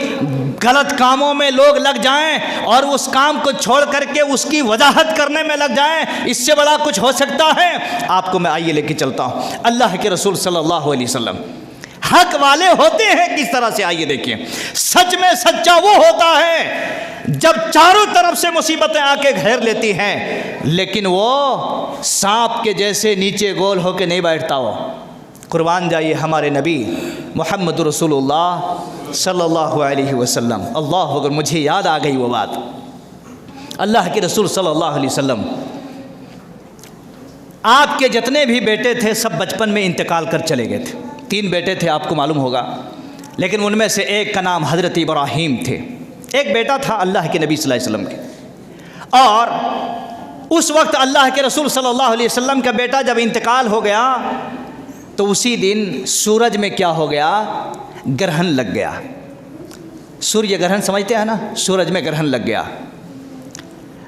غلط کاموں میں لوگ لگ جائیں اور اس کام کو چھوڑ کر کے اس کی وضاحت کرنے میں لگ جائیں، اس سے بڑا کچھ ہو سکتا ہے؟ آپ کو میں آئیے لے کے چلتا ہوں، اللہ کے رسول صلی اللہ علیہ وسلم حق والے ہوتے ہیں کس طرح سے، آئیے دیکھیں۔ سچ میں سچا وہ ہوتا ہے جب چاروں طرف سے مصیبتیں آ کے گھیر لیتی ہیں، لیکن وہ سانپ کے جیسے نیچے گول ہو کے نہیں بیٹھتا۔ وہ قربان جائیے ہمارے نبی محمد رسول اللہ صلی اللہ علیہ وسلم۔ اللہ اگر مجھے یاد آ گئی وہ بات، اللہ کے رسول صلی اللہ علیہ وسلم، آپ کے جتنے بھی بیٹے تھے سب بچپن میں انتقال کر چلے گئے تھے۔ 3 بیٹے تھے آپ کو معلوم ہوگا، لیکن ان میں سے ایک کا نام حضرت ابراہیم تھے۔ ایک بیٹا تھا اللہ کے نبی صلی اللہ علیہ وسلم کے، اور اس وقت اللہ کے رسول صلی اللہ علیہ وسلم کا بیٹا جب انتقال ہو گیا تو اسی دن سورج میں کیا ہو گیا؟ گرہن لگ گیا۔ سوریہ گرہن سمجھتے ہیں نا، سورج میں گرہن لگ گیا۔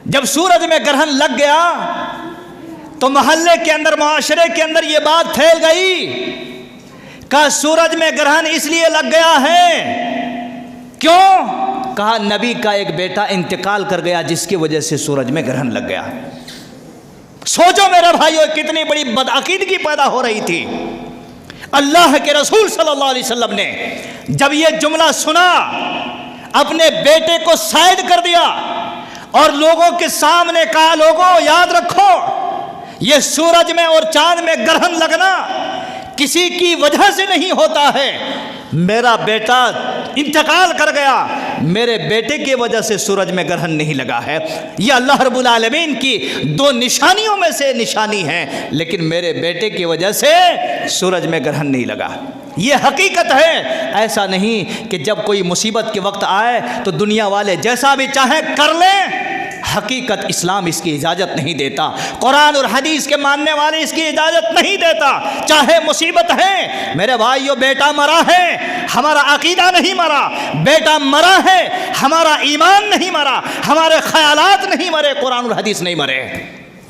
جب سورج میں گرہن لگ گیا تو محلے کے اندر، معاشرے کے اندر یہ بات پھیل گئی کہ سورج میں گرہن اس لیے لگ گیا ہے، کیوں؟ کہا نبی کا ایک بیٹا انتقال کر گیا جس کی وجہ سے سورج میں گرہن لگ گیا۔ سوچو میرے بھائیو کتنی بڑی بدعقیدگی پیدا ہو رہی تھی۔ اللہ کے رسول صلی اللہ علیہ وسلم نے جب یہ جملہ سنا، اپنے بیٹے کو سائڈ کر دیا اور لوگوں کے سامنے کہا، لوگوں یاد رکھو یہ سورج میں اور چاند میں گرہن لگنا کسی کی وجہ سے نہیں ہوتا ہے۔ میرا بیٹا انتقال کر گیا، میرے بیٹے کی وجہ سے سورج میں گرہن نہیں لگا ہے۔ یہ اللہ رب العالمین کی دو نشانیوں میں سے نشانی ہے، لیکن میرے بیٹے کی وجہ سے سورج میں گرہن نہیں لگا۔ یہ حقیقت ہے۔ ایسا نہیں کہ جب کوئی مصیبت کے وقت آئے تو دنیا والے جیسا بھی چاہیں کر لیں، حقیقت اسلام اس کی اجازت نہیں دیتا، قرآن اور حدیث کے ماننے والے اس کی اجازت نہیں دیتا۔ چاہے مصیبت ہے، میرے بھائیو بیٹا مرا ہے، ہمارا عقیدہ نہیں مرا، بیٹا مرا ہے، ہمارا ایمان نہیں مرا، ہمارے خیالات نہیں مرے، قرآن اور حدیث نہیں مرے۔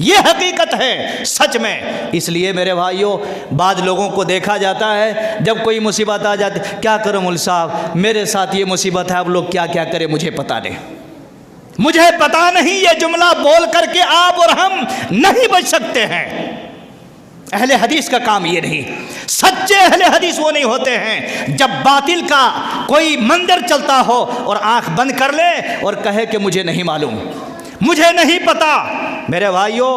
یہ حقیقت ہے سچ میں۔ اس لیے میرے بھائیوں، بعض لوگوں کو دیکھا جاتا ہے جب کوئی مصیبت آ جاتی، کیا کروں مول صاحب میرے ساتھ یہ مصیبت ہے، اب لوگ کیا کیا کریں مجھے پتہ نہیں، مجھے پتا نہیں۔ یہ جملہ بول کر کے آپ اور ہم نہیں بچ سکتے ہیں۔ اہل حدیث کا کام یہ نہیں۔ سچے اہل حدیث وہ نہیں ہوتے ہیں جب باطل کا کوئی منظر چلتا ہو اور آنکھ بند کر لے اور کہے کہ مجھے نہیں معلوم، مجھے نہیں پتا۔ میرے بھائیوں،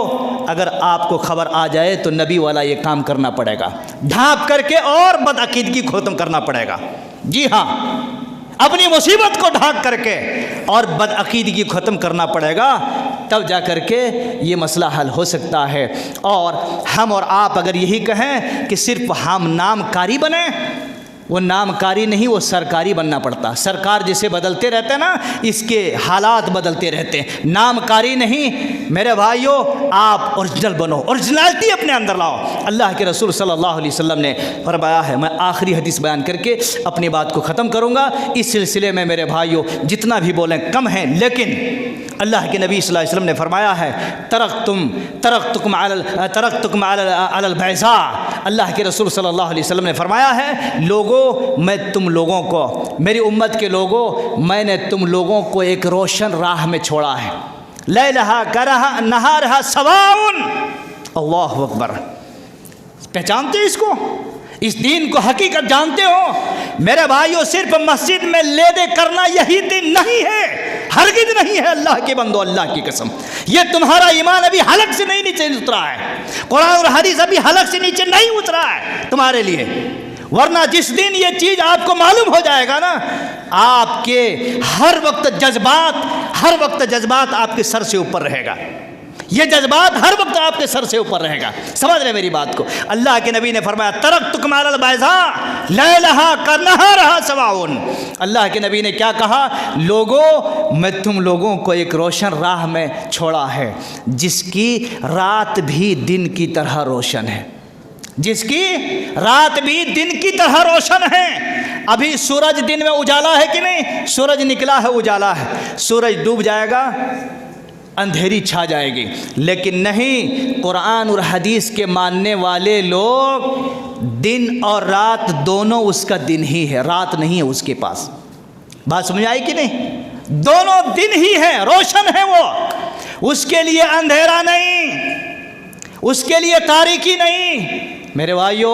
اگر آپ کو خبر آ جائے تو نبی والا یہ کام کرنا پڑے گا، ڈھانپ کر کے اور بدعقیدگی ختم کرنا پڑے گا۔ جی ہاں، اپنی مصیبت کو ڈھانک کر کے اور بدعقیدگی ختم کرنا پڑے گا، تب جا کر کے یہ مسئلہ حل ہو سکتا ہے۔ اور ہم اور آپ اگر یہی کہیں کہ صرف ہم نام کاری بنیں، وہ نام کاری نہیں، وہ سرکاری بننا پڑتا۔ سرکار جسے بدلتے رہتے ہیں نا، اس کے حالات بدلتے رہتے ہیں، نام کاری نہیں۔ میرے بھائیوں، آپ اوریجنل بنو، اوریجنلٹی اپنے اندر لاؤ۔ اللہ کے رسول صلی اللہ علیہ وسلم نے فرمایا ہے، میں آخری حدیث بیان کر کے اپنی بات کو ختم کروں گا۔ اس سلسلے میں میرے بھائیوں جتنا بھی بولیں کم ہیں، لیکن اللہ کے نبی صلی اللہ علیہ وسلم نے فرمایا ہے، ترکتکم علی البیضاء۔ اللہ کے رسول صلی اللہ علیہ وسلم نے فرمایا ہے، لوگوں میں تم لوگوں کو، میری امت کے لوگوں، میں نے تم لوگوں کو ایک روشن راہ میں چھوڑا ہے، لیلہا کرہا نہارہا سواء۔ اللہ اکبر۔ پہچانتے اس کو، اس دین کو حقیقت جانتے ہو؟ میرے بھائیوں، صرف مسجد میں لے دے کرنا یہی دین نہیں ہے، ہرگز نہیں ہے۔ اللہ کے بندو، اللہ کی قسم، یہ تمہارا ایمان ابھی حلق سے نہیں نیچے اترا ہے، قرآن اور حدیث ابھی حلق سے نیچے نہیں اترا ہے تمہارے لیے۔ ورنہ جس دن یہ چیز آپ کو معلوم ہو جائے گا نا، آپ کے ہر وقت جذبات آپ کے سر سے اوپر رہے گا، یہ جذبات ہر وقت آپ کے سر سے اوپر رہے گا۔ سمجھ رہے میری بات کو؟ اللہ کے نبی نے فرمایا، ترکتکم علی البیضاء لیلہا کنہارہا سواء۔ اللہ کے نبی نے کیا کہا؟ لوگوں، میں تم لوگوں کو ایک روشن راہ میں چھوڑا ہے، جس کی رات بھی دن کی طرح روشن ہے، جس کی رات بھی دن کی طرح روشن ہے۔ ابھی سورج دن میں اجالا ہے کہ نہیں؟ سورج نکلا ہے، اجالا ہے، سورج ڈوب جائے گا، اندھیری چھا جائے گی۔ لیکن نہیں، قرآن اور حدیث کے ماننے والے لوگ دن اور رات دونوں اس کا دن ہی ہے، رات نہیں ہے اس کے پاس۔ بات سمجھ آئی کہ نہیں؟ دونوں دن ہی ہے، روشن ہے وہ، اس کے لیے اندھیرا نہیں، اس کے لیے تاریکی نہیں۔ میرے بھائیو،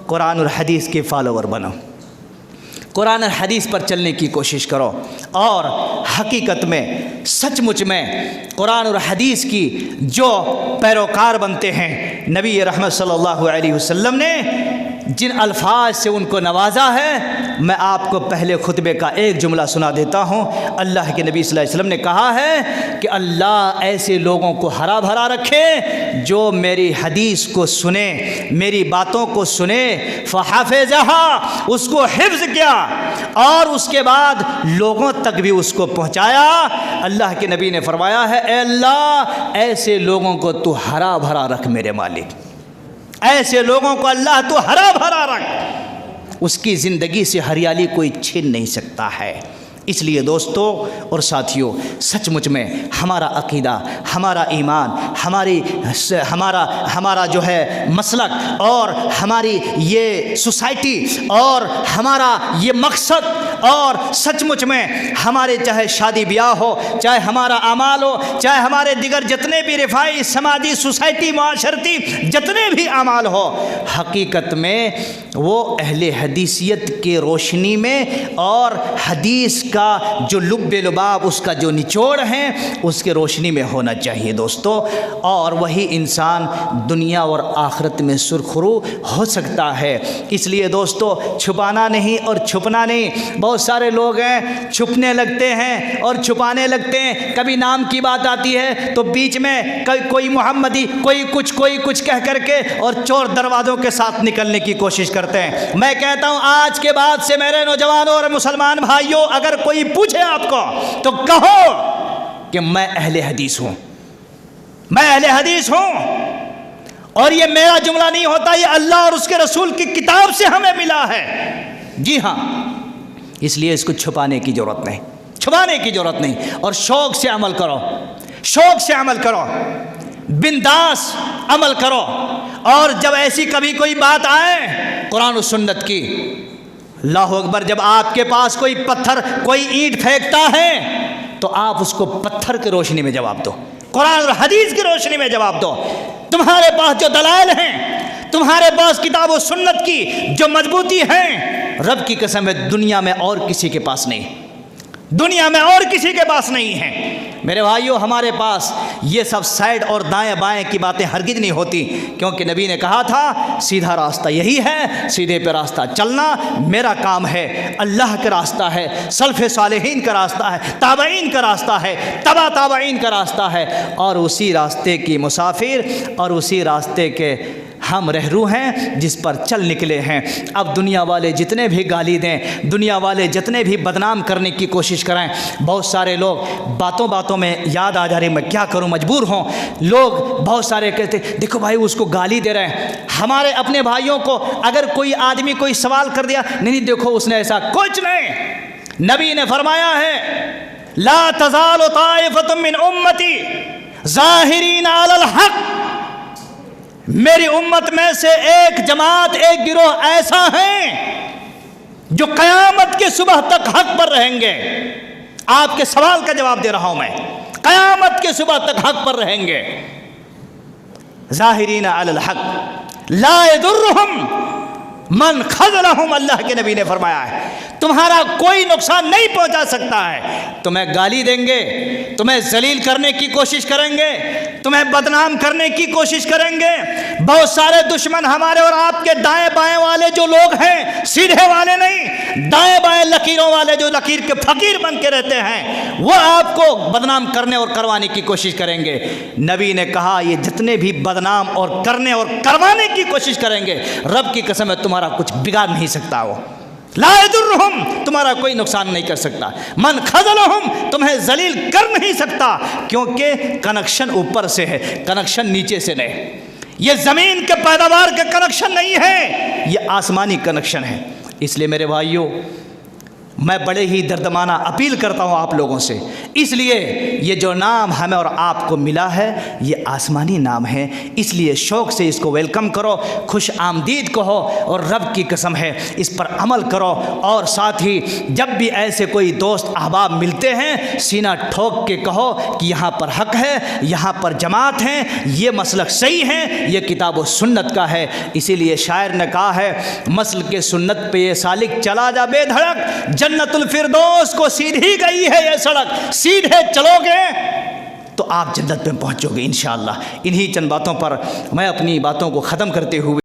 قرآن اور حدیث کے فالوور بنو، قرآن اور حدیث پر چلنے کی کوشش کرو، اور حقیقت میں سچ مچ میں قرآن اور حدیث کی جو پیروکار بنتے ہیں، نبی رحمت صلی اللہ علیہ وسلم نے جن الفاظ سے ان کو نوازا ہے، میں آپ کو پہلے خطبے کا ایک جملہ سنا دیتا ہوں۔ اللہ کے نبی صلی اللہ علیہ وسلم نے کہا ہے کہ اللہ ایسے لوگوں کو ہرا بھرا رکھے جو میری حدیث کو سنے، میری باتوں کو سنے، فحفظہا، اس کو حفظ کیا، اور اس کے بعد لوگوں تک بھی اس کو پہنچایا۔ اللہ کے نبی نے فرمایا ہے، اے اللہ ایسے لوگوں کو تو ہرا بھرا رکھ میرے مالک، ایسے لوگوں کو اللہ تو ہرا بھرا رکھ، اس کی زندگی سے ہریالی کوئی چھین نہیں سکتا ہے۔ اس لیے دوستو اور ساتھیوں، سچ مچ میں ہمارا عقیدہ، ہمارا ایمان، ہمارا جو ہے مسلک، اور ہماری یہ سوسائٹی، اور ہمارا یہ مقصد اور سچ مچ میں ہمارے چاہے شادی بیاہ ہو، چاہے ہمارا اعمال ہو، چاہے ہمارے دیگر جتنے بھی رفائی سماجی سوسائٹی معاشرتی جتنے بھی اعمال ہو، حقیقت میں وہ اہل حدیثیت کے روشنی میں اور حدیث کا جو لب لباب اس کا جو نچوڑ ہے اس کے روشنی میں ہونا چاہیے دوستو، اور وہی انسان دنیا اور آخرت میں سرخرو ہو سکتا ہے۔ اس لیے دوستو چھپانا نہیں اور چھپنا نہیں۔ بہت سارے لوگ ہیں چھپنے لگتے ہیں اور چھپانے لگتے ہیں، کبھی نام کی بات آتی ہے تو بیچ میں کوئی محمدی کوئی کچھ کہہ کر کے اور چور دروازوں کے ساتھ نکلنے کی کوشش کرتے ہیں۔ میں کہتا ہوں آج کے بعد سے میرے نوجوانوں اور مسلمان بھائیوں، اگر کوئی پوچھے آپ کو تو کہو کہ میں اہل حدیث ہوں، میں اہل حدیث ہوں، اور یہ میرا جملہ نہیں ہوتا، یہ اللہ اور اس کے رسول کی کتاب سے ہمیں ملا ہے۔ جی ہاں، اس لیے اس کو چھپانے کی ضرورت نہیں، چھپانے کی ضرورت نہیں، اور شوق سے عمل کرو، شوق سے عمل کرو، بنداس عمل کرو، اور جب ایسی کبھی کوئی بات آئے قرآن و سنت کی، اللہ اکبر، جب آپ کے پاس کوئی پتھر کوئی اینٹ پھینکتا ہے تو آپ اس کو پتھر کی روشنی میں جواب دو، قرآن اور حدیث کی روشنی میں جواب دو۔ تمہارے پاس جو دلائل ہیں، تمہارے پاس کتاب و سنت کی جو مضبوطی ہیں، رب کی قسم ہے دنیا میں اور کسی کے پاس نہیں، دنیا میں اور کسی کے پاس نہیں ہے۔ میرے بھائیوں، ہمارے پاس یہ سب سائڈ اور دائیں بائیں کی باتیں ہرگز نہیں ہوتی، کیونکہ نبی نے کہا تھا سیدھا راستہ یہی ہے، سیدھے پہ راستہ چلنا میرا کام ہے، اللہ کا راستہ ہے، سلف صالحین کا راستہ ہے، تابعین کا راستہ ہے، تبع تابعین کا راستہ ہے، اور اسی راستے کی مسافر اور اسی راستے کے ہم رہرو ہیں جس پر چل نکلے ہیں۔ اب دنیا والے جتنے بھی گالی دیں، دنیا والے جتنے بھی بدنام کرنے کی کوشش کریں، بہت سارے لوگ باتوں باتوں میں یاد آ جا رہے، میں کیا کروں، مجبور ہوں، لوگ بہت سارے کہتے دیکھو بھائی اس کو گالی دے رہے ہیں۔ ہمارے اپنے بھائیوں کو اگر کوئی آدمی کوئی سوال کر دیا، نہیں دیکھو اس نے ایسا کچھ نہیں، نبی نے فرمایا ہے لا تزال طائفۃ من امتی ظاہرین علی الحق، میری امت میں سے ایک جماعت ایک گروہ ایسا ہے جو قیامت کے صبح تک حق پر رہیں گے۔ آپ کے سوال کا جواب دے رہا ہوں میں، قیامت کے صبح تک حق پر رہیں گے، ظاہرین علی الحق لا یضرہم من خذلہم، اللہ کے نبی نے فرمایا ہے تمہارا کوئی نقصان نہیں پہنچا سکتا ہے۔ تمہیں گالی دیں گے، تمہیں ذلیل کرنے کی کوشش کریں گے، تمہیں بدنام کرنے کی کوشش کریں گے۔ بہت سارے دشمن ہمارے اور آپ کے دائیں بائیں والے جو لوگ ہیں، سیدھے والے نہیں، دائیں بائیں لکیروں والے جو لکیر کے فقیر بن کے رہتے ہیں، وہ آپ کو بدنام کرنے اور کروانے کی کوشش کریں گے۔ نبی نے کہا یہ جتنے بھی بدنام اور کرنے اور کروانے کی کوشش کریں گے، رب کی قسم ہے تمہارا کچھ بگاڑ نہیں سکتا، وہ لا یضرہم، تمہارا کوئی نقصان نہیں کر سکتا، من خذلہم، تمہیں ذلیل کر نہیں سکتا، کیونکہ کنیکشن اوپر سے ہے، کنیکشن نیچے سے نہیں، یہ زمین کے پیداوار کا کنیکشن نہیں ہے، یہ آسمانی کنیکشن ہے۔ اس لیے میرے بھائیوں، میں بڑے ہی دردمانہ اپیل کرتا ہوں آپ لوگوں سے، اس لیے یہ جو نام ہمیں اور آپ کو ملا ہے یہ آسمانی نام ہے، اس لیے شوق سے اس کو ویلکم کرو، خوش آمدید کہو، اور رب کی قسم ہے اس پر عمل کرو، اور ساتھ ہی جب بھی ایسے کوئی دوست احباب ملتے ہیں سینہ ٹھوک کے کہو کہ یہاں پر حق ہے، یہاں پر جماعت ہے، یہ مسلک صحیح ہے، یہ کتاب و سنت کا ہے۔ اسی لیے شاعر نے کہا ہے مسلک سنت پہ یہ سالک چلا جا بے دھڑک، جنت الفردوس کو سیدھی گئی ہے یہ سڑک، سیدھے چلو گے تو آپ جنت میں پہنچو گے انشاءاللہ۔ انہی چند باتوں پر میں اپنی باتوں کو ختم کرتے ہوئے